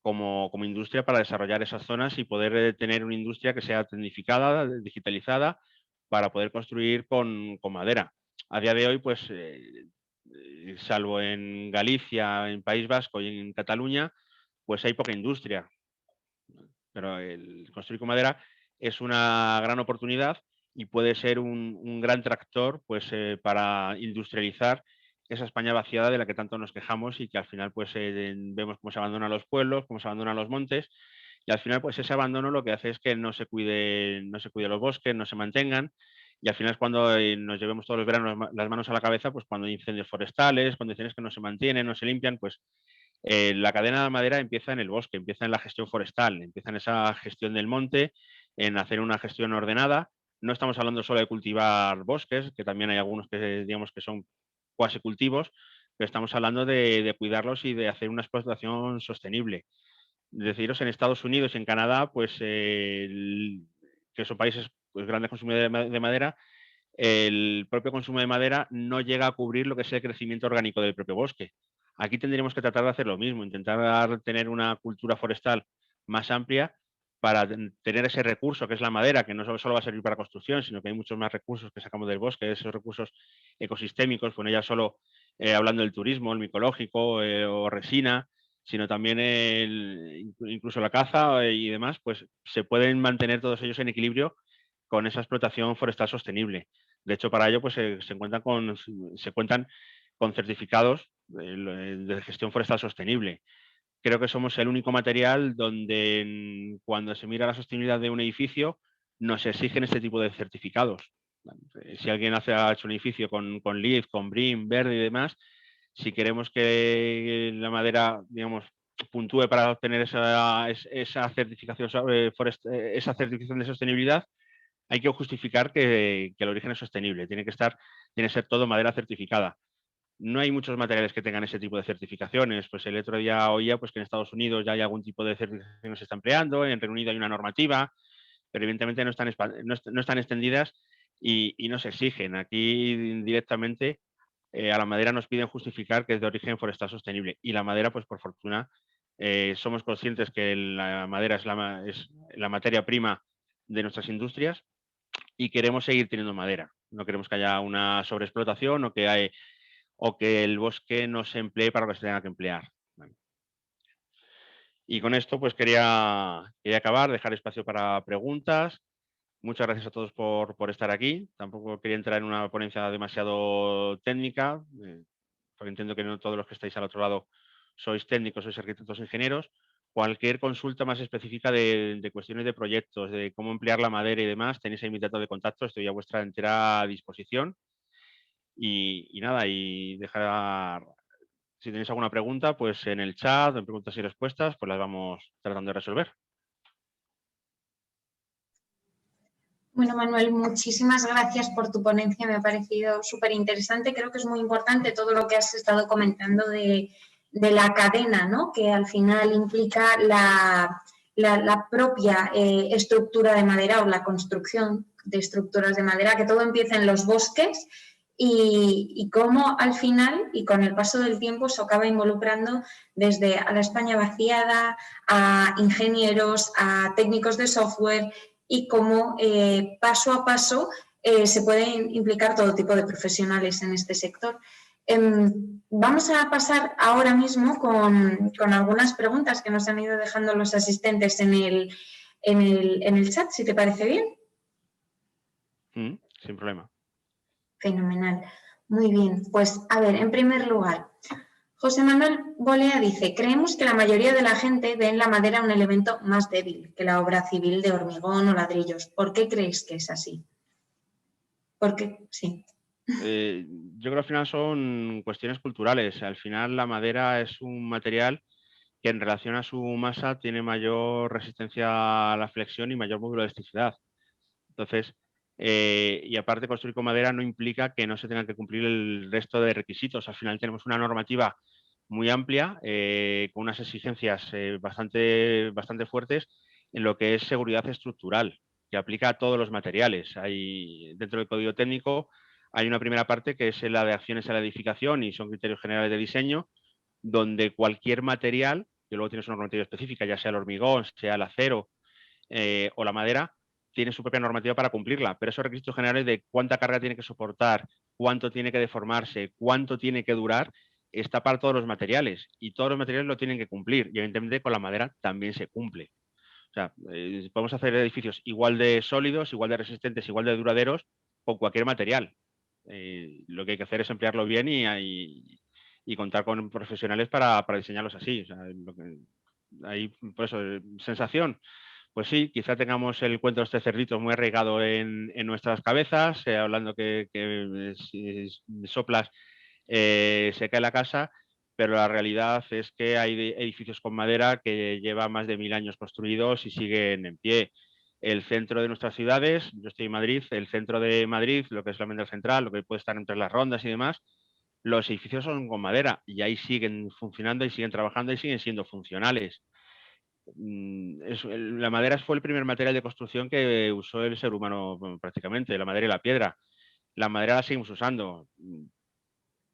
Speaker 2: como industria para desarrollar esas zonas y poder tener una industria que sea tecnificada, digitalizada, para poder construir con madera. A día de hoy, pues, salvo en Galicia, en País Vasco y en Cataluña, pues hay poca industria. Pero el construir con madera es una gran oportunidad y puede ser un gran tractor, pues, para industrializar esa España vaciada de la que tanto nos quejamos y que al final, pues, vemos cómo se abandonan los pueblos, cómo se abandonan los montes, y al final, pues, ese abandono lo que hace es que no se cuide los bosques, no se mantengan, y al final es cuando nos llevemos todos los veranos las manos a la cabeza, pues cuando hay incendios forestales, cuando hay incendios que no se mantienen, no se limpian, pues la cadena de madera empieza en el bosque, empieza en la gestión forestal, empieza en esa gestión del monte, en hacer una gestión ordenada. No estamos hablando solo de cultivar bosques, que también hay algunos que digamos que son cuasi cultivos, pero estamos hablando de cuidarlos y de hacer una explotación sostenible. Deciros, en Estados Unidos y en Canadá, pues que son países, pues, grandes consumidores de madera, el propio consumo de madera no llega a cubrir lo que es el crecimiento orgánico del propio bosque. Aquí tendríamos que tratar de hacer lo mismo, intentar tener una cultura forestal más amplia para tener ese recurso que es la madera, que no solo va a servir para construcción, sino que hay muchos más recursos que sacamos del bosque, esos recursos ecosistémicos, pues no ya solo hablando del turismo, el micológico o resina, sino también incluso la caza y demás, pues se pueden mantener todos ellos en equilibrio con esa explotación forestal sostenible. De hecho, para ello, pues se cuentan con certificados de gestión forestal sostenible. Creo que somos el único material donde, cuando se mira la sostenibilidad de un edificio, nos exigen este tipo de certificados. Si alguien ha hecho un edificio con LEED, con BREEAM, verde y demás, si queremos que la madera, digamos, puntúe para obtener esa certificación de sostenibilidad, hay que justificar que el origen es sostenible. Tiene que ser todo madera certificada. No hay muchos materiales que tengan ese tipo de certificaciones. Pues el otro día oía, pues, que en Estados Unidos ya hay algún tipo de certificación que se está empleando, en Reino Unido hay una normativa, pero evidentemente no están extendidas y no se exigen. Aquí directamente a la madera nos piden justificar que es de origen forestal sostenible. Y la madera, pues por fortuna, somos conscientes que la madera es la materia prima de nuestras industrias y queremos seguir teniendo madera. No queremos que haya una sobreexplotación o que el bosque no se emplee para lo que se tenga que emplear. Bueno. Y con esto, pues quería acabar, dejar espacio para preguntas. Muchas gracias a todos por estar aquí. Tampoco quería entrar en una ponencia demasiado técnica, porque entiendo que no todos los que estáis al otro lado sois técnicos, sois arquitectos, ingenieros. Cualquier consulta más específica de cuestiones de proyectos, de cómo emplear la madera y demás, tenéis ahí mi dato de contacto, estoy a vuestra entera disposición. Y nada, y dejar, si tenéis alguna pregunta, pues en el chat, en preguntas y respuestas, pues las vamos tratando de resolver.
Speaker 1: Bueno, Manuel, muchísimas gracias por tu ponencia, me ha parecido súper interesante. Creo que es muy importante todo lo que has estado comentando de la cadena, ¿no? Que al final implica la propia estructura de madera o la construcción de estructuras de madera, que todo empieza en los bosques y cómo al final y con el paso del tiempo se acaba involucrando desde a la España vaciada, a ingenieros, a técnicos de software, y cómo paso a paso se pueden implicar todo tipo de profesionales en este sector. Vamos a pasar ahora mismo con algunas preguntas que nos han ido dejando los asistentes en el chat, si te parece bien.
Speaker 2: Sin problema.
Speaker 1: Fenomenal. Muy bien. Pues, a ver, en primer lugar, José Manuel Bolea dice, creemos que la mayoría de la gente ve en la madera un elemento más débil que la obra civil de hormigón o ladrillos. ¿Por qué creéis que es así? Porque sí.
Speaker 2: Yo creo que al final son cuestiones culturales. Al final la madera es un material que en relación a su masa tiene mayor resistencia a la flexión y mayor módulo de elasticidad. Entonces, y aparte construir con madera no implica que no se tengan que cumplir el resto de requisitos. Al final tenemos una normativa muy amplia, con unas exigencias bastante fuertes en lo que es seguridad estructural, que aplica a todos los materiales. Dentro del código técnico hay una primera parte que es la de acciones a la edificación y son criterios generales de diseño, donde cualquier material, que luego tienes una normativa específica, ya sea el hormigón, sea el acero o la madera, tiene su propia normativa para cumplirla, pero esos requisitos generales de cuánta carga tiene que soportar, cuánto tiene que deformarse, cuánto tiene que durar, está para todos los materiales y todos los materiales lo tienen que cumplir y evidentemente con la madera también se cumple. O sea, podemos hacer edificios igual de sólidos, igual de resistentes, igual de duraderos con cualquier material. Lo que hay que hacer es emplearlo bien y contar con profesionales para diseñarlos así. O sea, por eso, sensación. Pues sí, quizá tengamos el cuento de este cerdito muy arraigado en nuestras cabezas, hablando que si soplas se cae la casa, pero la realidad es que hay edificios con madera que llevan más de 1000 años construidos y siguen en pie. El centro de nuestras ciudades, yo estoy en Madrid, el centro de Madrid, lo que es la Almendra Central, lo que puede estar entre las rondas y demás, los edificios son con madera y ahí siguen funcionando y siguen trabajando y siguen siendo funcionales. La madera fue el primer material de construcción que usó el ser humano prácticamente, la madera y la piedra. La madera la seguimos usando.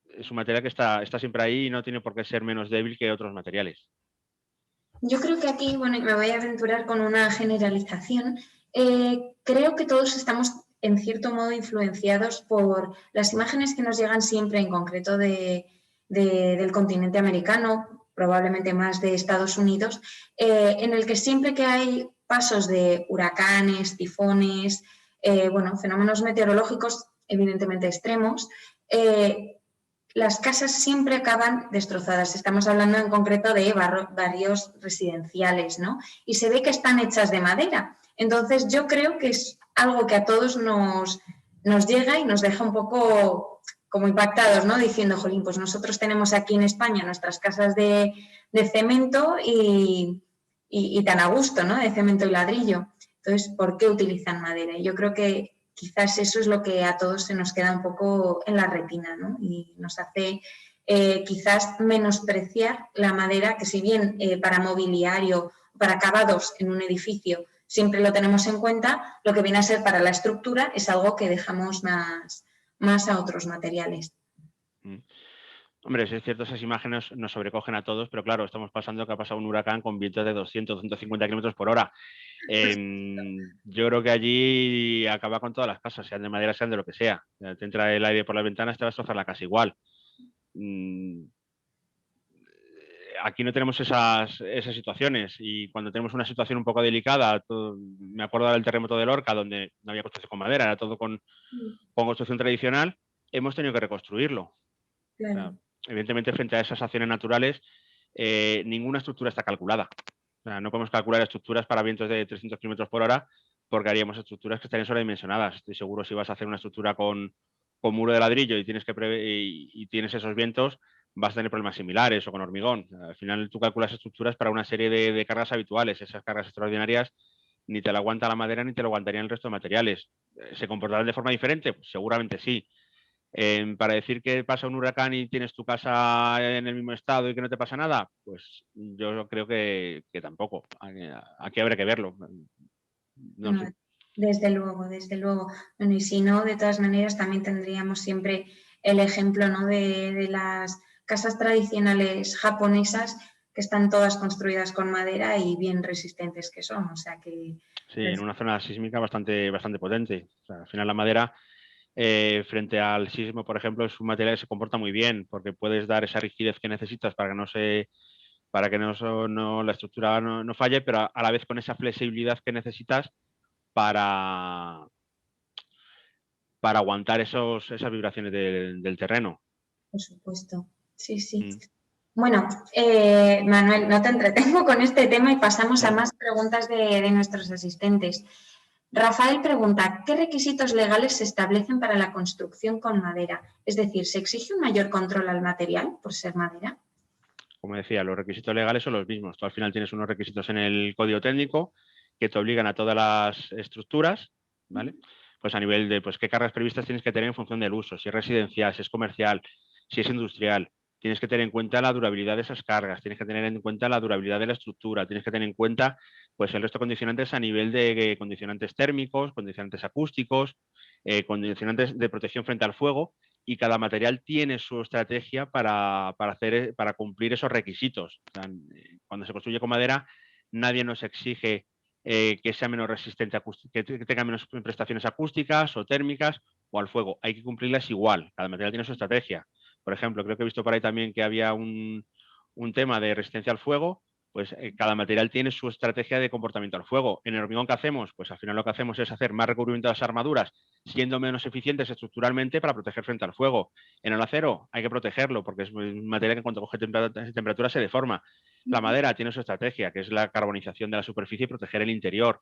Speaker 2: Es un material que está siempre ahí y no tiene por qué ser menos débil que otros materiales.
Speaker 1: Yo creo que aquí, bueno, me voy a aventurar con una generalización. Creo que todos estamos en cierto modo influenciados por las imágenes que nos llegan siempre, en concreto del continente americano, probablemente más de Estados Unidos, en el que siempre que hay pasos de huracanes, tifones, fenómenos meteorológicos evidentemente extremos, las casas siempre acaban destrozadas. Estamos hablando en concreto de barrios residenciales, ¿no? Y se ve que están hechas de madera. Entonces, yo creo que es algo que a todos nos llega y nos deja un poco como impactados, ¿no? Diciendo, jolín, pues nosotros tenemos aquí en España nuestras casas de cemento y tan a gusto, ¿no? De cemento y ladrillo. Entonces, ¿por qué utilizan madera? Yo creo que quizás eso es lo que a todos se nos queda un poco en la retina, ¿no? Y nos hace quizás menospreciar la madera, que si bien para mobiliario, para acabados en un edificio siempre lo tenemos en cuenta, lo que viene a ser para la estructura es algo que dejamos más a otros materiales.
Speaker 2: Hombre, sí es cierto, esas imágenes nos sobrecogen a todos, pero claro, estamos pasando que ha pasado un huracán con vientos de 200, 250 kilómetros por hora. Yo creo que allí acaba con todas las casas, sean de madera, sean de lo que sea. Te entra el aire por las ventanas, te va a destrozar la casa igual. Aquí no tenemos esas situaciones y cuando tenemos una situación un poco delicada, me acuerdo del terremoto de Lorca, donde no había construcción con madera, era todo con construcción tradicional, hemos tenido que reconstruirlo. Claro. O sea, evidentemente, frente a esas acciones naturales, ninguna estructura está calculada. O sea, no podemos calcular estructuras para vientos de 300 kilómetros por hora porque haríamos estructuras que estarían sobredimensionadas. Estoy seguro si vas a hacer una estructura con muro de ladrillo y tienes esos vientos, vas a tener problemas similares o con hormigón. Al final tú calculas estructuras para una serie de cargas habituales. Esas cargas extraordinarias ni te la aguanta la madera ni te lo aguantarían el resto de materiales. ¿Se comportarán de forma diferente? Pues seguramente sí. Para decir que pasa un huracán y tienes tu casa en el mismo estado y que no te pasa nada, pues yo creo que tampoco. Aquí habrá que verlo.
Speaker 1: No sé. Desde luego, desde luego. Bueno, y si no, de todas maneras, también tendríamos siempre el ejemplo, ¿no? de las casas tradicionales japonesas que están todas construidas con madera y bien resistentes que son. O sea que...
Speaker 2: Sí, en una zona sísmica bastante potente. O sea, al final la madera, frente al sismo, por ejemplo, es un material que se comporta muy bien porque puedes dar esa rigidez que necesitas para que la estructura no falle, pero a la vez con esa flexibilidad que necesitas para aguantar esas vibraciones del terreno.
Speaker 1: Por supuesto, sí, sí. Bueno, Manuel, no te entretengo con este tema y pasamos a más preguntas de nuestros asistentes. Rafael pregunta, ¿qué requisitos legales se establecen para la construcción con madera? Es decir, ¿se exige un mayor control al material por ser madera?
Speaker 2: Como decía, los requisitos legales son los mismos. Tú al final tienes unos requisitos en el código técnico que te obligan a todas las estructuras, ¿vale? Pues a nivel de qué cargas previstas tienes que tener en función del uso, si es residencial, si es comercial, si es industrial. Tienes que tener en cuenta la durabilidad de esas cargas, tienes que tener en cuenta la durabilidad de la estructura, tienes que tener en cuenta pues el resto de condicionantes a nivel de condicionantes térmicos, condicionantes acústicos, condicionantes de protección frente al fuego, y cada material tiene su estrategia para cumplir esos requisitos. O sea, cuando se construye con madera, nadie nos exige que sea menos resistente, que tenga menos prestaciones acústicas o térmicas o al fuego. Hay que cumplirlas igual. Cada material tiene su estrategia. Por ejemplo, creo que he visto por ahí también que había un tema de resistencia al fuego. Pues cada material tiene su estrategia de comportamiento al fuego. En el hormigón, ¿qué hacemos? Pues al final lo que hacemos es hacer más recubrimiento de las armaduras, siendo menos eficientes estructuralmente para proteger frente al fuego. En el acero hay que protegerlo porque es un material que cuando coge temperatura se deforma. La madera tiene su estrategia, que es la carbonización de la superficie y proteger el interior.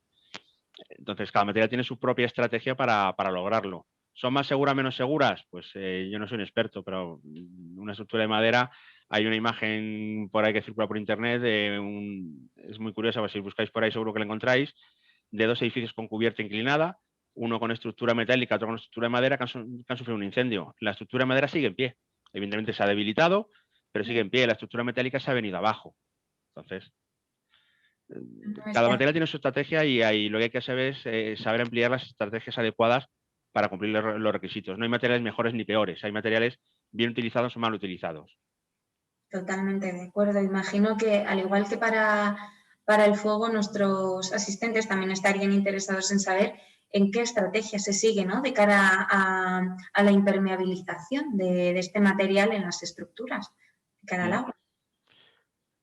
Speaker 2: Entonces, cada material tiene su propia estrategia para lograrlo. ¿Son más seguras, menos seguras? Pues yo no soy un experto, pero una estructura de madera, hay una imagen por ahí que circula por internet, es muy curiosa, si buscáis por ahí seguro que la encontráis, de dos edificios con cubierta inclinada, uno con estructura metálica, otro con estructura de madera, que han sufrido un incendio. La estructura de madera sigue en pie. Evidentemente se ha debilitado, pero sigue en pie. La estructura metálica se ha venido abajo. Entonces, cada material tiene su estrategia y ahí lo que hay que saber es saber emplear las estrategias adecuadas para cumplir los requisitos. No hay materiales mejores ni peores, hay materiales bien utilizados o mal utilizados.
Speaker 1: Totalmente de acuerdo. Imagino que, al igual que para el fuego, nuestros asistentes también estarían interesados en saber en qué estrategia se sigue, ¿no?, de cara a la impermeabilización de este material en las estructuras, de cara al agua.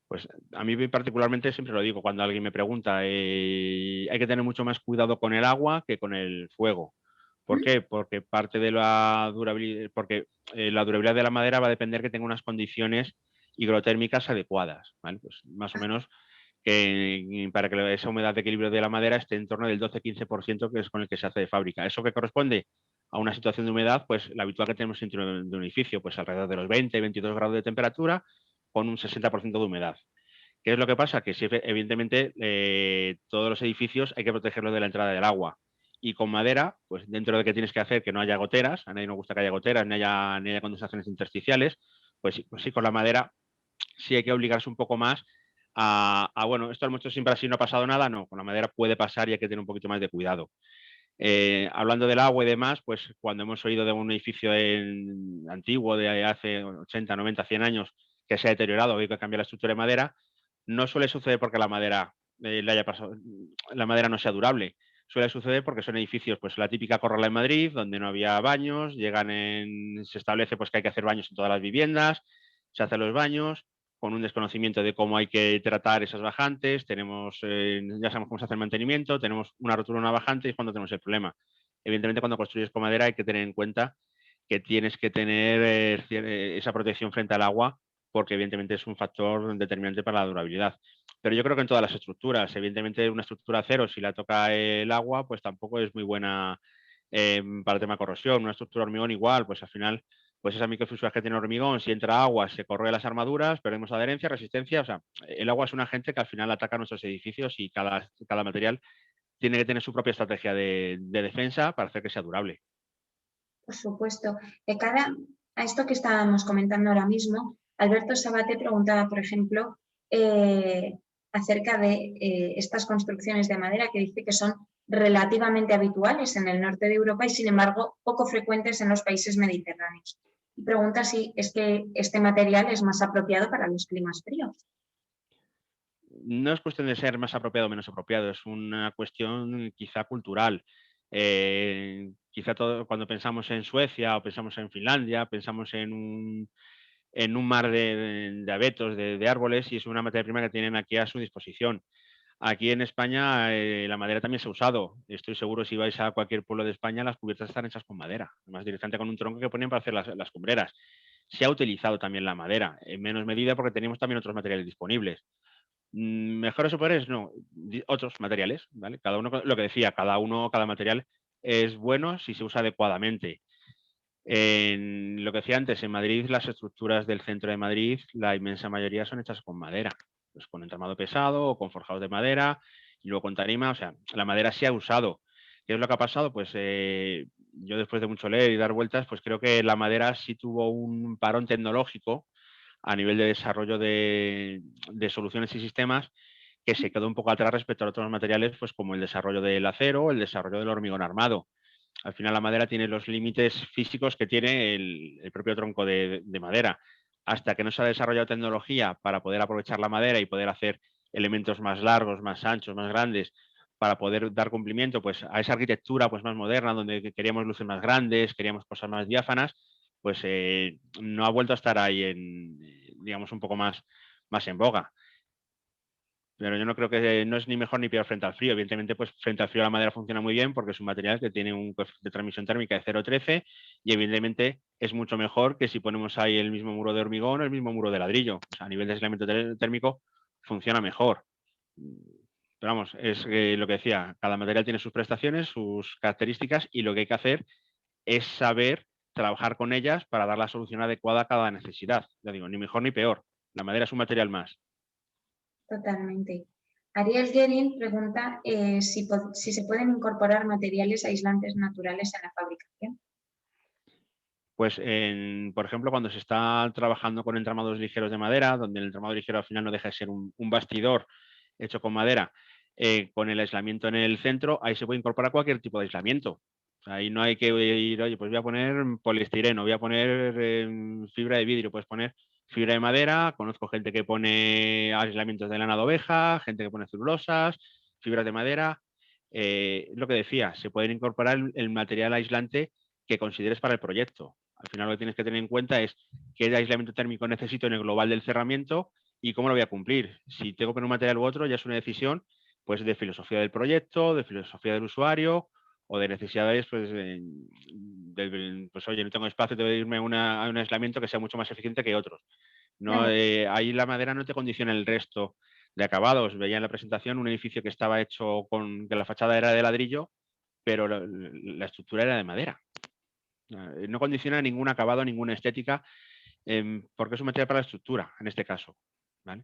Speaker 2: Pues a mí particularmente siempre lo digo, cuando alguien me pregunta, hay que tener mucho más cuidado con el agua que con el fuego. ¿Por qué? Porque parte de la durabilidad, la durabilidad de la madera va a depender que tenga unas condiciones higrotérmicas adecuadas, ¿vale? Pues más o menos para que esa humedad de equilibrio de la madera esté en torno del 12-15%, que es con el que se hace de fábrica. ¿Eso que corresponde a una situación de humedad? Pues la habitual que tenemos dentro de un edificio, pues alrededor de los 20-22 grados de temperatura, con un 60% de humedad. ¿Qué es lo que pasa? Que evidentemente todos los edificios hay que protegerlos de la entrada del agua. Y con madera, pues dentro de que tienes que hacer que no haya goteras, a nadie nos gusta que haya goteras, ni haya condensaciones intersticiales, pues sí, con la madera sí hay que obligarse un poco más bueno, esto mucho siempre así no ha pasado nada, no, con la madera puede pasar y hay que tener un poquito más de cuidado. Hablando del agua y demás, pues cuando hemos oído de un edificio antiguo de hace 80, 90, 100 años que se ha deteriorado y hay que cambiar la estructura de madera, no suele suceder porque la madera la madera no sea durable. Suele suceder porque son edificios, pues la típica Corrala en Madrid, donde no había baños, se establece pues que hay que hacer baños en todas las viviendas, se hacen los baños, con un desconocimiento de cómo hay que tratar esas bajantes, ya sabemos cómo se hace el mantenimiento, tenemos una rotura en una bajante y es cuando tenemos el problema. Evidentemente, cuando construyes con madera hay que tener en cuenta que tienes que tener esa protección frente al agua, porque evidentemente es un factor determinante para la durabilidad. Pero yo creo que en todas las estructuras, evidentemente una estructura de acero, si la toca el agua, pues tampoco es muy buena para el tema de corrosión. Una estructura de hormigón igual, pues al final, pues esa microfisuras que tiene hormigón, si entra agua, se corroe las armaduras, perdemos adherencia, resistencia. O sea, el agua es un agente que al final ataca nuestros edificios y cada material tiene que tener su propia estrategia de defensa para hacer que sea durable.
Speaker 1: Por supuesto. De cara a esto que estábamos comentando ahora mismo, Alberto Sabate preguntaba, por ejemplo, acerca de estas construcciones de madera que dice que son relativamente habituales en el norte de Europa y, sin embargo, poco frecuentes en los países mediterráneos. Y pregunta si es que este material es más apropiado para los climas fríos.
Speaker 2: No es cuestión de ser más apropiado o menos apropiado, es una cuestión quizá cultural. Quizá cuando pensamos en Suecia o pensamos en Finlandia, pensamos en un mar de abetos, de árboles, y es una materia prima que tienen aquí a su disposición. Aquí en España la madera también se ha usado. Estoy seguro, si vais a cualquier pueblo de España, las cubiertas están hechas con madera, además directamente con un tronco que ponen para hacer las cumbreras. Se ha utilizado también la madera, en menos medida porque tenemos también otros materiales disponibles. Mejores o peores, no, otros materiales, ¿vale? Cada uno, lo que decía, cada material es bueno si se usa adecuadamente. En lo que decía antes, en Madrid, las estructuras del centro de Madrid, la inmensa mayoría son hechas con madera, pues con entramado pesado o con forjados de madera y luego con tarima, o sea, la madera se ha usado. ¿Qué es lo que ha pasado? Pues yo después de mucho leer y dar vueltas, pues creo que la madera sí tuvo un parón tecnológico a nivel de desarrollo de soluciones y sistemas que se quedó un poco atrás respecto a otros materiales, pues como el desarrollo del acero o el desarrollo del hormigón armado. Al final la madera tiene los límites físicos que tiene el propio tronco de madera. Hasta que no se ha desarrollado tecnología para poder aprovechar la madera y poder hacer elementos más largos, más anchos, más grandes, para poder dar cumplimiento pues, a esa arquitectura pues, más moderna, donde queríamos luces más grandes, queríamos cosas más diáfanas, pues no ha vuelto a estar ahí en, digamos, un poco más en boga. Pero yo no creo que no es ni mejor ni peor frente al frío. Evidentemente, pues frente al frío la madera funciona muy bien porque es un material que tiene un coeficiente de transmisión térmica de 0,13 y evidentemente es mucho mejor que si ponemos ahí el mismo muro de hormigón o el mismo muro de ladrillo. O sea, a nivel de aislamiento térmico funciona mejor. Pero vamos, es lo que decía, cada material tiene sus prestaciones, sus características y lo que hay que hacer es saber trabajar con ellas para dar la solución adecuada a cada necesidad. Ya digo, ni mejor ni peor. La madera es un material más.
Speaker 1: Totalmente. Ariel Guerin pregunta si se pueden incorporar materiales aislantes naturales en la fabricación.
Speaker 2: Pues, por ejemplo, cuando se está trabajando con entramados ligeros de madera, donde el entramado ligero al final no deja de ser un bastidor hecho con madera, con el aislamiento en el centro, ahí se puede incorporar cualquier tipo de aislamiento. O sea, ahí no hay que ir, oye, pues voy a poner poliestireno, voy a poner fibra de vidrio, puedes poner fibra de madera. Conozco gente que pone aislamientos de lana de oveja, gente que pone celulosas, fibras de madera. Lo que decía, se pueden incorporar el material aislante que consideres para el proyecto. Al final lo que tienes que tener en cuenta es qué aislamiento térmico necesito en el global del cerramiento y cómo lo voy a cumplir. Si tengo que poner un material u otro, ya es una decisión pues, de filosofía del proyecto, de filosofía del usuario o de necesidades, pues, pues oye, no tengo espacio, tengo que irme a un aislamiento que sea mucho más eficiente que otros. No, ahí la madera no te condiciona el resto de acabados. Veía en la presentación un edificio que estaba hecho con que la fachada era de ladrillo, pero la estructura era de madera. No condiciona ningún acabado, ninguna estética, porque es un material para la estructura, en este caso. ¿Vale?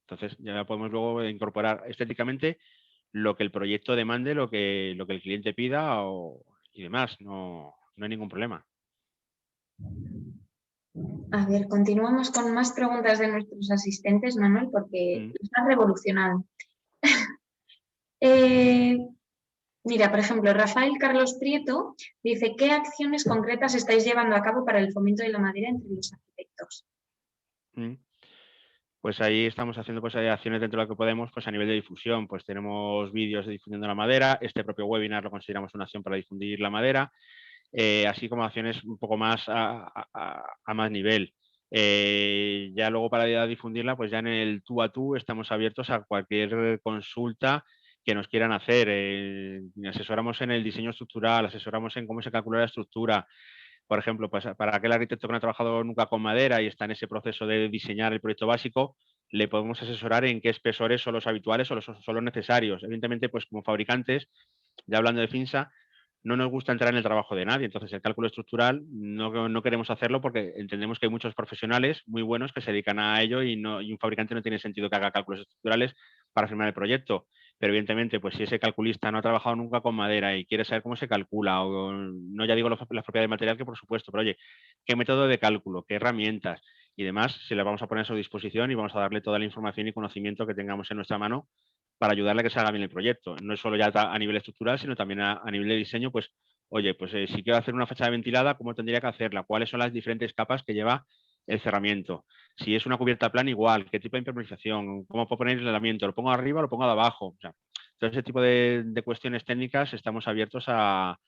Speaker 2: Entonces ya podemos luego incorporar estéticamente lo que el proyecto demande, lo que el cliente pida y demás. No hay ningún problema.
Speaker 1: A ver, continuamos con más preguntas de nuestros asistentes, Manuel, porque están revolucionando. Mira, por ejemplo, Rafael Carlos Prieto dice, ¿qué acciones concretas estáis llevando a cabo para el fomento de la madera entre los arquitectos?
Speaker 2: Pues ahí estamos haciendo pues, acciones dentro de lo que podemos pues, a nivel de difusión. Pues tenemos vídeos de difundiendo la madera. Este propio webinar lo consideramos una acción para difundir la madera. Así como acciones un poco más a más nivel. Ya luego para difundirla, pues ya en el tú a tú estamos abiertos a cualquier consulta que nos quieran hacer. Asesoramos en el diseño estructural, asesoramos en cómo se calcula la estructura. Por ejemplo, pues para aquel arquitecto que no ha trabajado nunca con madera y está en ese proceso de diseñar el proyecto básico, le podemos asesorar en qué espesores son los habituales o son los necesarios. Evidentemente, pues como fabricantes, ya hablando de Finsa, no nos gusta entrar en el trabajo de nadie. Entonces, el cálculo estructural no queremos hacerlo porque entendemos que hay muchos profesionales muy buenos que se dedican a ello y un fabricante no tiene sentido que haga cálculos estructurales para firmar el proyecto. Pero evidentemente, pues si ese calculista no ha trabajado nunca con madera y quiere saber cómo se calcula, o no ya digo las propiedades del material, que por supuesto, pero oye, qué método de cálculo, qué herramientas y demás, se las vamos a poner a su disposición y vamos a darle toda la información y conocimiento que tengamos en nuestra mano para ayudarle a que salga bien el proyecto. No es solo ya a nivel estructural, sino también a nivel de diseño, pues, oye, pues si quiero hacer una fachada ventilada, ¿cómo tendría que hacerla? ¿Cuáles son las diferentes capas que lleva el cerramiento? Si es una cubierta plana, igual, ¿qué tipo de impermeabilización? ¿Cómo puedo poner el aislamiento? ¿Lo pongo arriba o lo pongo de abajo? O sea, todo ese tipo de cuestiones técnicas estamos abiertos a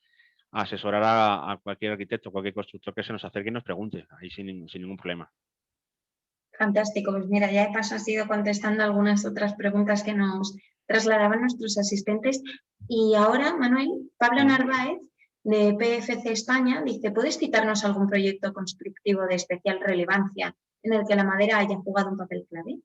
Speaker 2: asesorar a cualquier arquitecto, cualquier constructor que se nos acerque y nos pregunte, ahí sin ningún problema.
Speaker 1: Fantástico, pues mira, ya de paso has ido contestando algunas otras preguntas que nos trasladaban nuestros asistentes. Y ahora, Manuel, Pablo Narváez, de PFC España, dice, ¿puedes citarnos algún proyecto constructivo de especial relevancia en el que la madera haya jugado un papel clave?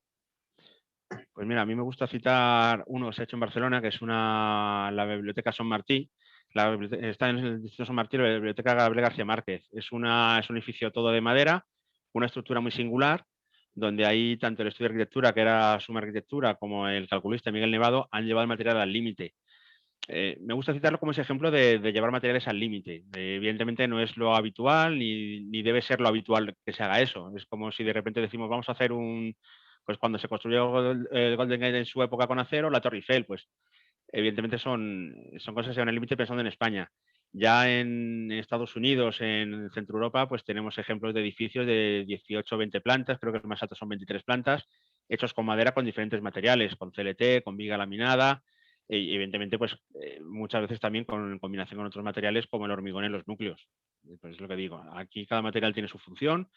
Speaker 2: Pues mira, a mí me gusta citar uno que se ha hecho en Barcelona, que es la Biblioteca Son Martí. Está en el distrito Son Martí, la Biblioteca Gabriel García Márquez. Es un edificio todo de madera, una estructura muy singular, donde ahí tanto el estudio de arquitectura, que era Suma Arquitectura, como el calculista Miguel Nevado, han llevado el material al límite. Me gusta citarlo como ese ejemplo de llevar materiales al límite. Evidentemente no es lo habitual ni debe ser lo habitual que se haga eso. Es como si de repente decimos vamos a hacer pues cuando se construyó el Golden Gate en su época con acero, la Torre Eiffel, pues evidentemente son cosas que se van al límite pensando en España. Ya en Estados Unidos, en Centro Europa, pues tenemos ejemplos de edificios de 18 o 20 plantas, creo que el más alto son 23 plantas, hechos con madera con diferentes materiales, con CLT, con viga laminada, y evidentemente pues muchas veces también en combinación con otros materiales como el hormigón en los núcleos. Pues es lo que digo, aquí cada material tiene su función,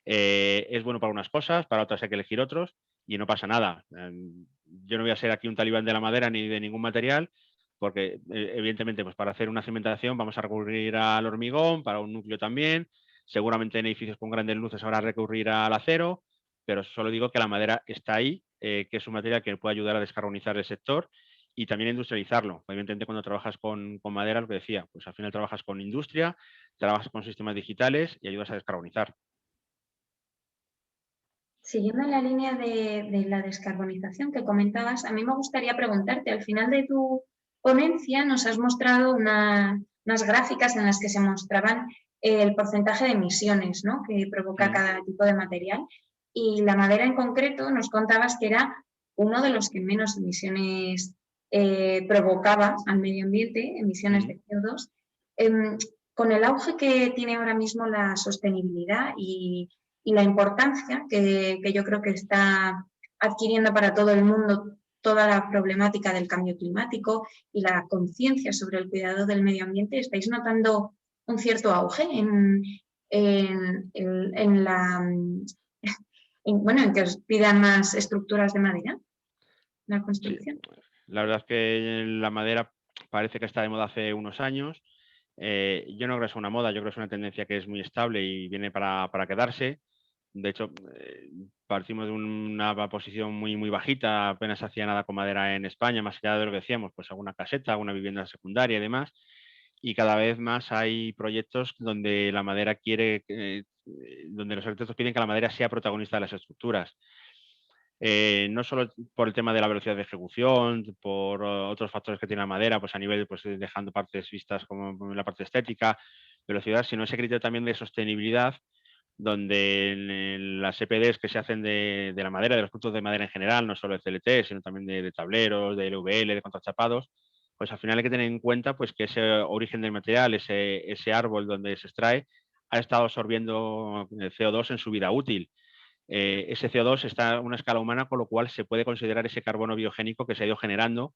Speaker 2: es bueno para unas cosas, para otras hay que elegir otros y no pasa nada. Yo no voy a ser aquí un talibán de la madera ni de ningún material, porque evidentemente pues para hacer una cimentación vamos a recurrir al hormigón, para un núcleo también, seguramente en edificios con grandes luces habrá que recurrir al acero, pero solo digo que la madera está ahí, que es un material que puede ayudar a descarbonizar el sector y también a industrializarlo. Evidentemente cuando trabajas con madera, lo que decía, pues al final trabajas con industria, trabajas con sistemas digitales y ayudas a descarbonizar.
Speaker 1: Siguiendo en la línea de la descarbonización que comentabas, a mí me gustaría preguntarte, al final de tu ponencia nos has mostrado unas gráficas en las que se mostraban el porcentaje de emisiones, ¿no?, que provoca cada tipo de material, y la madera en concreto nos contabas que era uno de los que menos emisiones provocaba al medio ambiente, emisiones de CO2. Con el auge que tiene ahora mismo la sostenibilidad y la importancia que yo creo que está adquiriendo para todo el mundo toda la problemática del cambio climático y la conciencia sobre el cuidado del medio ambiente, ¿estáis notando un cierto auge en que os pidan más estructuras de madera, la construcción?
Speaker 2: Sí, la verdad es que la madera parece que está de moda hace unos años. Yo no creo que sea una moda, yo creo que es una tendencia que es muy estable y viene para quedarse. De hecho, partimos de una posición muy, muy bajita, apenas hacía nada con madera en España, más allá de lo que decíamos, pues alguna caseta, alguna vivienda secundaria y demás. Y cada vez más hay proyectos donde la madera donde los arquitectos piden que la madera sea protagonista de las estructuras. No solo por el tema de la velocidad de ejecución, por otros factores que tiene la madera, pues a nivel, pues dejando partes vistas como la parte estética, velocidad, sino ese criterio también de sostenibilidad, donde en las EPDs que se hacen de la madera, de los productos de madera en general, no solo de CLT, sino también de tableros, de LVL, de contrachapados, pues al final hay que tener en cuenta pues, que ese origen del material, ese árbol donde se extrae, ha estado absorbiendo CO2 en su vida útil. Ese CO2 está a una escala humana, con lo cual se puede considerar ese carbono biogénico que se ha ido generando.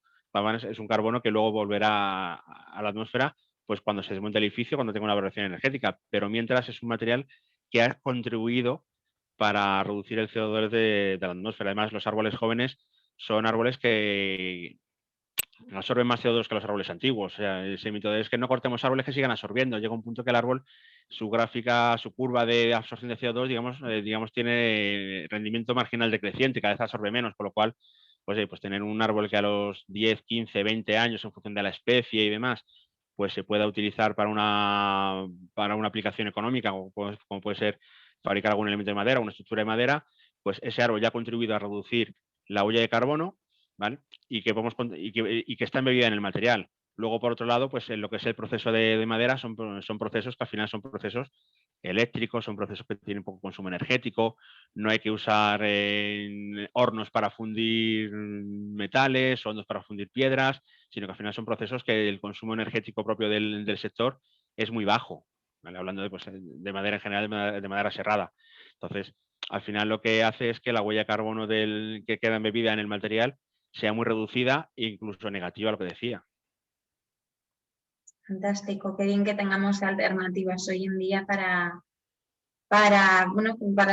Speaker 2: Es un carbono que luego volverá a la atmósfera pues cuando se desmonte el edificio, cuando tenga una valoración energética. Pero mientras es un material que ha contribuido para reducir el CO2 de la atmósfera. Además, los árboles jóvenes son árboles que absorben más CO2 que los árboles antiguos. O sea, ese mito es que no cortemos árboles que sigan absorbiendo. Llega un punto que el árbol, su gráfica, su curva de absorción de CO2, digamos tiene rendimiento marginal decreciente, cada vez absorbe menos, por lo cual, pues tener un árbol que a los 10, 15, 20 años, en función de la especie y demás, pues se pueda utilizar para una aplicación económica, como puede ser fabricar algún elemento de madera, una estructura de madera, pues ese árbol ya ha contribuido a reducir la huella de carbono, ¿vale? Y que está embebida en el material. Luego, por otro lado, pues en lo que es el proceso de madera son procesos que al final son procesos eléctricos, son procesos que tienen poco consumo energético, no hay que usar hornos para fundir metales, hornos para fundir piedras, sino que al final son procesos que el consumo energético propio del sector es muy bajo, ¿vale? Hablando de madera en general, de madera serrada. Entonces, al final lo que hace es que la huella de carbono que queda embebida en el material sea muy reducida e incluso negativa, lo que decía.
Speaker 1: Fantástico, qué bien que tengamos alternativas hoy en día para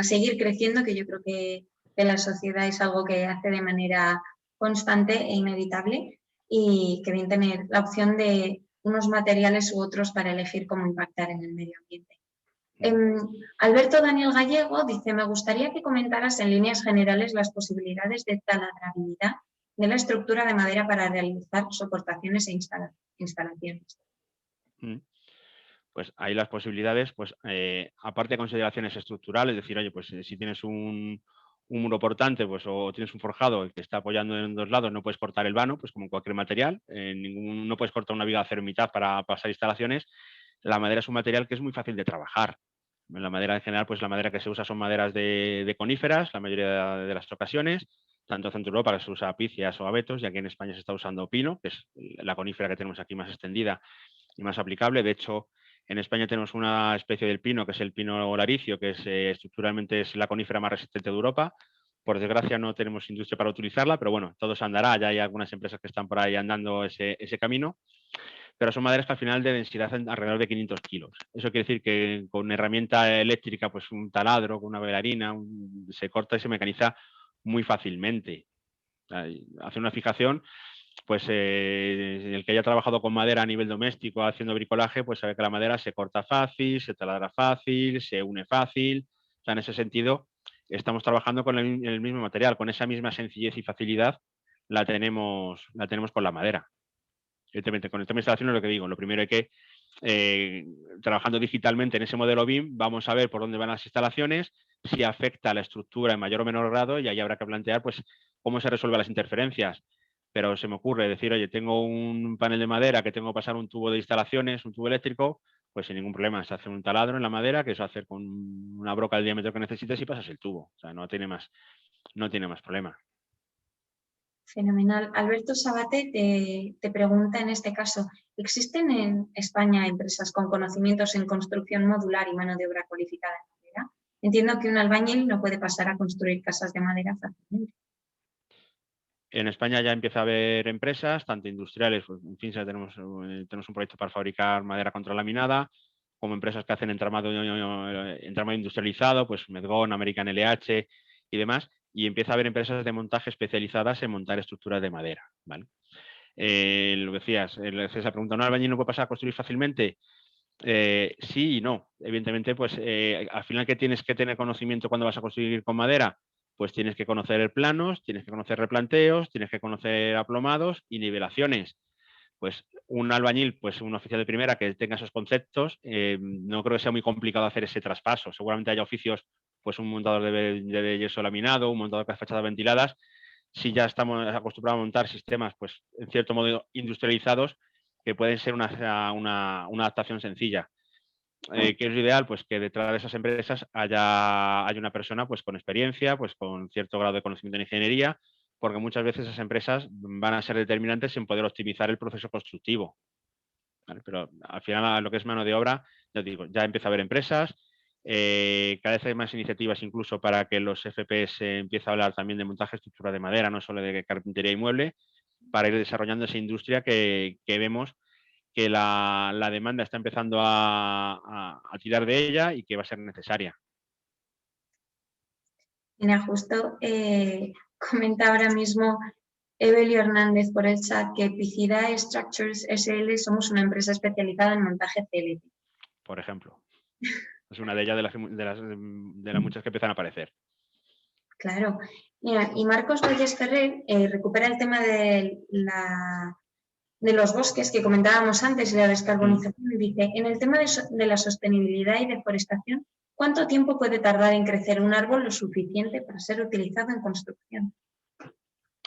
Speaker 1: seguir creciendo, que yo creo que la sociedad es algo que hace de manera constante e inevitable, y que bien tener la opción de unos materiales u otros para elegir cómo impactar en el medio ambiente. Alberto Daniel Gallego dice, me gustaría que comentaras en líneas generales las posibilidades de taladrabilidad de la estructura de madera para realizar soportaciones e instalaciones.
Speaker 2: Pues ahí las posibilidades, pues aparte de consideraciones estructurales, es decir, oye, pues si tienes un muro portante, pues o tienes un forjado que está apoyando en dos lados, no puedes cortar el vano, pues como en cualquier material, no puedes cortar una viga de acero en mitad para pasar instalaciones. La madera es un material que es muy fácil de trabajar. La madera en general, pues la madera que se usa son maderas de coníferas, la mayoría de las ocasiones, tanto en Centro Europa que se usa picias o abetos, y aquí en España se está usando pino, que es la conífera que tenemos aquí más extendida y más aplicable. De hecho, en España tenemos una especie del pino, que es el pino laricio, que es, estructuralmente es la conífera más resistente de Europa. Por desgracia no tenemos industria para utilizarla, pero bueno, todo se andará. Ya hay algunas empresas que están por ahí andando ese camino. Pero son maderas que al final de densidad alrededor de 500 kilos. Eso quiere decir que con herramienta eléctrica, pues un taladro, con una bailarina, se corta y se mecaniza muy fácilmente. Hace una fijación, pues el que haya trabajado con madera a nivel doméstico haciendo bricolaje, pues sabe que la madera se corta fácil, se taladra fácil, se une fácil. O sea, en ese sentido, estamos trabajando con el mismo material, con esa misma sencillez y facilidad la tenemos con la madera. Evidentemente, con el tema de instalación es lo que digo. Lo primero es que trabajando digitalmente en ese modelo BIM, vamos a ver por dónde van las instalaciones, si afecta a la estructura en mayor o menor grado, y ahí habrá que plantear pues cómo se resuelven las interferencias. Pero se me ocurre decir, oye, tengo un panel de madera que tengo que pasar un tubo de instalaciones, un tubo eléctrico, pues sin ningún problema, se hace un taladro en la madera, que se va a hacer con una broca del diámetro que necesites y pasas el tubo. O sea, no tiene más problema.
Speaker 1: Fenomenal. Alberto Sabate te pregunta en este caso, ¿existen en España empresas con conocimientos en construcción modular y mano de obra cualificada en madera? Entiendo que un albañil no puede pasar a construir casas de madera fácilmente.
Speaker 2: En España ya empieza a haber empresas, tanto industriales, pues, en fin, tenemos un proyecto para fabricar madera contralaminada, como empresas que hacen entramado industrializado, pues Medgón, American LH y demás, y empieza a haber empresas de montaje especializadas en montar estructuras de madera, ¿vale? Lo decías, esa pregunta, ¿un albañil no puede pasar a construir fácilmente? Sí y no. Evidentemente, pues al final, ¿qué tienes que tener conocimiento cuando vas a construir con madera? Pues tienes que conocer planos, tienes que conocer replanteos, tienes que conocer aplomados y nivelaciones. Pues un albañil, pues un oficial de primera que tenga esos conceptos, no creo que sea muy complicado hacer ese traspaso. Seguramente haya oficios, pues un montador de yeso laminado, un montador de fachadas ventiladas. Si ya estamos acostumbrados a montar sistemas, pues en cierto modo industrializados, que pueden ser una adaptación sencilla. ¿Qué es lo ideal? Pues que detrás de esas empresas haya una persona pues con experiencia, pues con cierto grado de conocimiento en ingeniería, porque muchas veces esas empresas van a ser determinantes en poder optimizar el proceso constructivo. ¿Vale? Pero al final, lo que es mano de obra, ya digo, ya empieza a haber empresas, cada vez hay más iniciativas incluso para que los FPS empiece a hablar también de montaje estructura de madera, no solo de carpintería y mueble, para ir desarrollando esa industria que vemos que la demanda está empezando a tirar de ella y que va a ser necesaria.
Speaker 1: Mira, justo comenta ahora mismo Evelio Hernández por el chat que Epicida Structures SL somos una empresa especializada en montaje CLT.
Speaker 2: Por ejemplo. Es una de ellas de las muchas que empiezan a aparecer.
Speaker 1: Claro. Mira, y Marcos Valles Ferrer recupera el tema de los bosques que comentábamos antes y la descarbonización y dice, en el tema de la sostenibilidad y deforestación, ¿cuánto tiempo puede tardar en crecer un árbol lo suficiente para ser utilizado en construcción?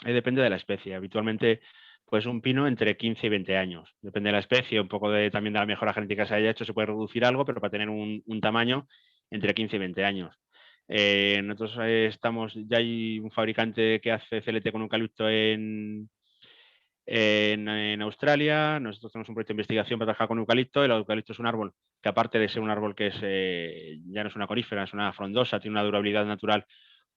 Speaker 2: Depende de la especie. Habitualmente, pues un pino entre 15 y 20 años. Depende de la especie, un poco también de la mejora genética que se haya hecho, se puede reducir algo, pero para tener un tamaño entre 15 y 20 años. Nosotros ya hay un fabricante que hace CLT con eucalipto en Australia. Nosotros tenemos un proyecto de investigación para trabajar con eucalipto. El eucalipto es un árbol que, aparte de ser un árbol que ya no es una conífera, es una frondosa, tiene una durabilidad natural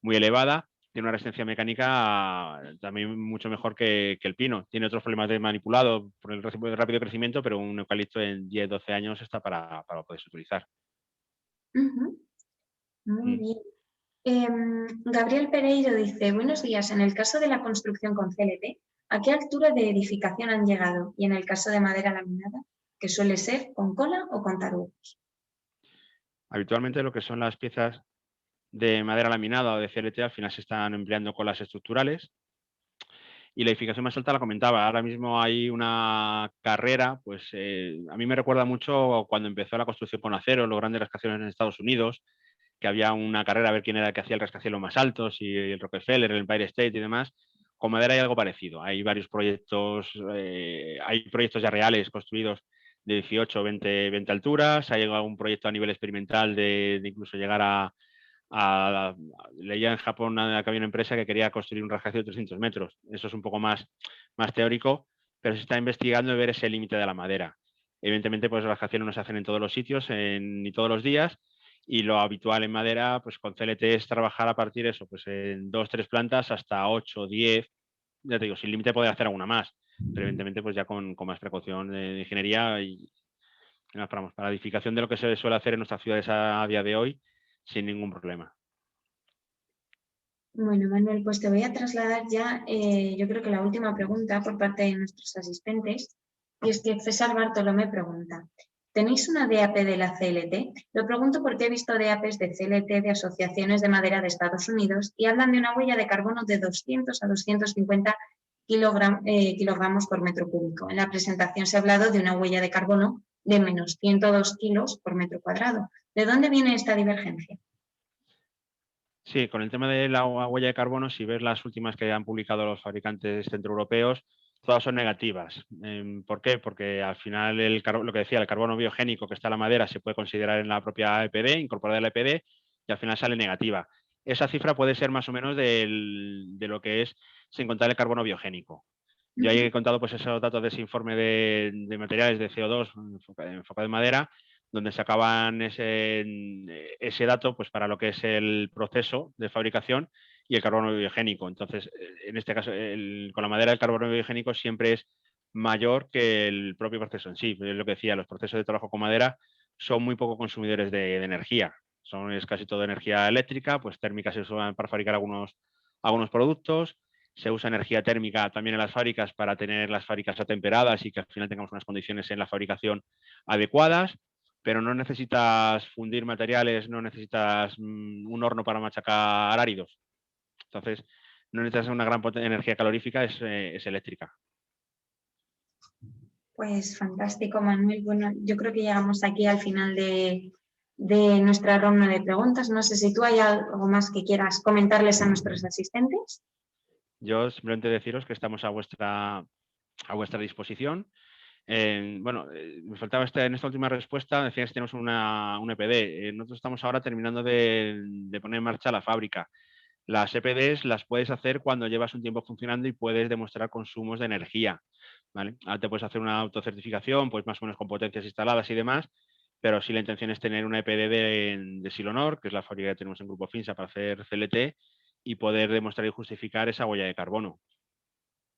Speaker 2: muy elevada, tiene una resistencia mecánica también mucho mejor que el pino. Tiene otros problemas de manipulado por el rápido crecimiento, pero un eucalipto en 10-12 años está para poderse utilizar.
Speaker 1: Muy bien. Gabriel Pereiro dice, buenos días, en el caso de la construcción con CLT, ¿a qué altura de edificación han llegado? Y en el caso de madera laminada, que suele ser con cola o con tarugos.
Speaker 2: Habitualmente lo que son las piezas de madera laminada o de CLT al final se están empleando con las estructurales. Y la edificación más alta la comentaba, ahora mismo hay una carrera, pues a mí me recuerda mucho cuando empezó la construcción con acero, los grandes rascacielos en Estados Unidos, que había una carrera a ver quién era el que hacía el rascacielos más alto, si el Rockefeller, el Empire State y demás. Con madera hay algo parecido, hay varios proyectos, hay proyectos ya reales construidos de 18 o 20 alturas, hay algún proyecto a nivel experimental de incluso llegar leía en Japón que había una empresa que quería construir un rascacielos de 300 metros. Eso es un poco más teórico, pero se está investigando ver ese límite de la madera. Evidentemente, pues los rascacielos no se hacen en todos los sitios ni todos los días, y lo habitual en madera, pues con CLT es trabajar a partir de eso, pues en 2-3 plantas hasta 8, 10, ya te digo, sin límite poder hacer alguna más, pero evidentemente pues ya con más precaución de ingeniería y para la edificación de lo que se suele hacer en nuestras ciudades a día de hoy, sin ningún problema.
Speaker 1: Bueno, Manuel, pues te voy a trasladar ya, yo creo que la última pregunta por parte de nuestros asistentes, y es que César Bartolomé pregunta, ¿tenéis una DAP de la CLT? Lo pregunto porque he visto DAPs de CLT de asociaciones de madera de Estados Unidos y hablan de una huella de carbono de 200 a 250 kilogramos por metro cúbico. En la presentación se ha hablado de una huella de carbono de menos 102 kilos por metro cuadrado. ¿De dónde viene esta divergencia?
Speaker 2: Sí, con el tema de la huella de carbono, si ves las últimas que han publicado los fabricantes centroeuropeos, todas son negativas. ¿Por qué? Porque al final lo que decía, el carbono biogénico que está en la madera se puede considerar en la propia EPD, incorporada en la EPD, y al final sale negativa. Esa cifra puede ser más o menos de lo que es sin contar el carbono biogénico. Yo he contado pues esos datos de ese informe de materiales de CO2 enfocado en madera, donde sacaban ese dato pues para lo que es el proceso de fabricación y el carbono biogénico. Entonces, en este caso, con la madera el carbono biogénico siempre es mayor que el propio proceso en sí. Es lo que decía, los procesos de trabajo con madera son muy poco consumidores de energía. Es casi todo energía eléctrica, pues térmica se usan para fabricar algunos productos. Se usa energía térmica también en las fábricas para tener las fábricas atemperadas y que al final tengamos unas condiciones en la fabricación adecuadas, pero no necesitas fundir materiales, no necesitas un horno para machacar áridos. Entonces, no necesitas una gran energía calorífica, es eléctrica.
Speaker 1: Pues fantástico, Manuel. Bueno, yo creo que llegamos aquí al final de nuestra ronda de preguntas. No sé si tú hay algo más que quieras comentarles a nuestros asistentes.
Speaker 2: Yo simplemente deciros que estamos a vuestra disposición. Me faltaba en esta última respuesta, decías que tenemos un EPD. Nosotros estamos ahora terminando de poner en marcha la fábrica. Las EPDs las puedes hacer cuando llevas un tiempo funcionando y puedes demostrar consumos de energía, ¿vale? Ahora te puedes hacer una autocertificación, pues más o menos con potencias instaladas y demás, pero sí la intención es tener una EPD de Silonor, que es la fábrica que tenemos en Grupo Finsa para hacer CLT, y poder demostrar y justificar esa huella de carbono.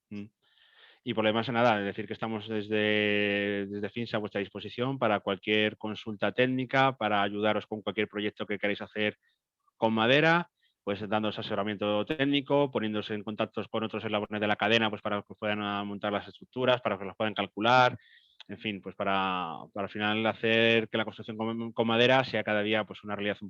Speaker 2: Y por lo demás, nada, es decir que estamos desde Finsa a vuestra disposición para cualquier consulta técnica, para ayudaros con cualquier proyecto que queráis hacer con madera, pues dándoos asesoramiento técnico, poniéndose en contacto con otros eslabones de la cadena, pues para que puedan montar las estructuras, para que las puedan calcular, en fin, pues para al final hacer que la construcción con madera sea cada día pues una realidad un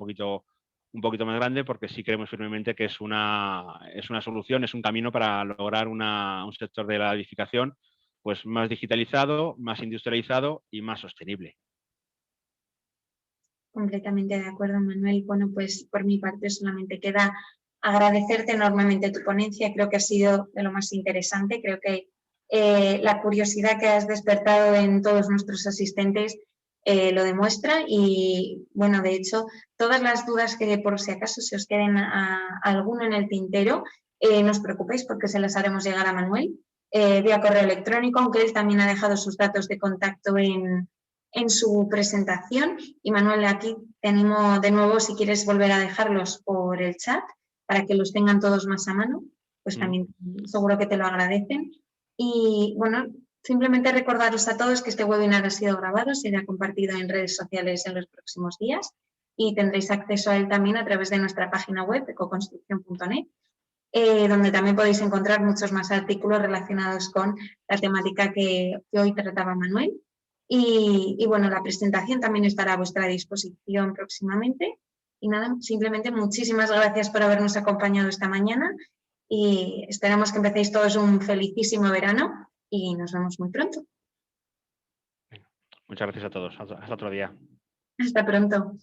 Speaker 2: poquito más grande, porque sí creemos firmemente que es una solución, es un camino para lograr un sector de la edificación pues más digitalizado, más industrializado y más sostenible.
Speaker 1: Completamente de acuerdo, Manuel. Bueno, pues por mi parte solamente queda agradecerte enormemente tu ponencia. Creo que ha sido de lo más interesante. Creo que la curiosidad que has despertado en todos nuestros asistentes lo demuestra y, bueno, de hecho, todas las dudas que por si acaso se os queden a alguno en el tintero, no os preocupéis porque se las haremos llegar a Manuel vía correo electrónico, aunque él también ha dejado sus datos de contacto en su presentación. Y Manuel, aquí te animo de nuevo, si quieres volver a dejarlos por el chat para que los tengan todos más a mano, pues también seguro que te lo agradecen. Y bueno, simplemente recordaros a todos que este webinar ha sido grabado, será compartido en redes sociales en los próximos días y tendréis acceso a él también a través de nuestra página web, ecoconstrucción.net, donde también podéis encontrar muchos más artículos relacionados con la temática que hoy trataba Manuel. Y bueno, la presentación también estará a vuestra disposición próximamente. Y nada, simplemente muchísimas gracias por habernos acompañado esta mañana y esperamos que empecéis todos un felicísimo verano y nos vemos muy pronto.
Speaker 2: Muchas gracias a todos. Hasta otro día.
Speaker 1: Hasta pronto.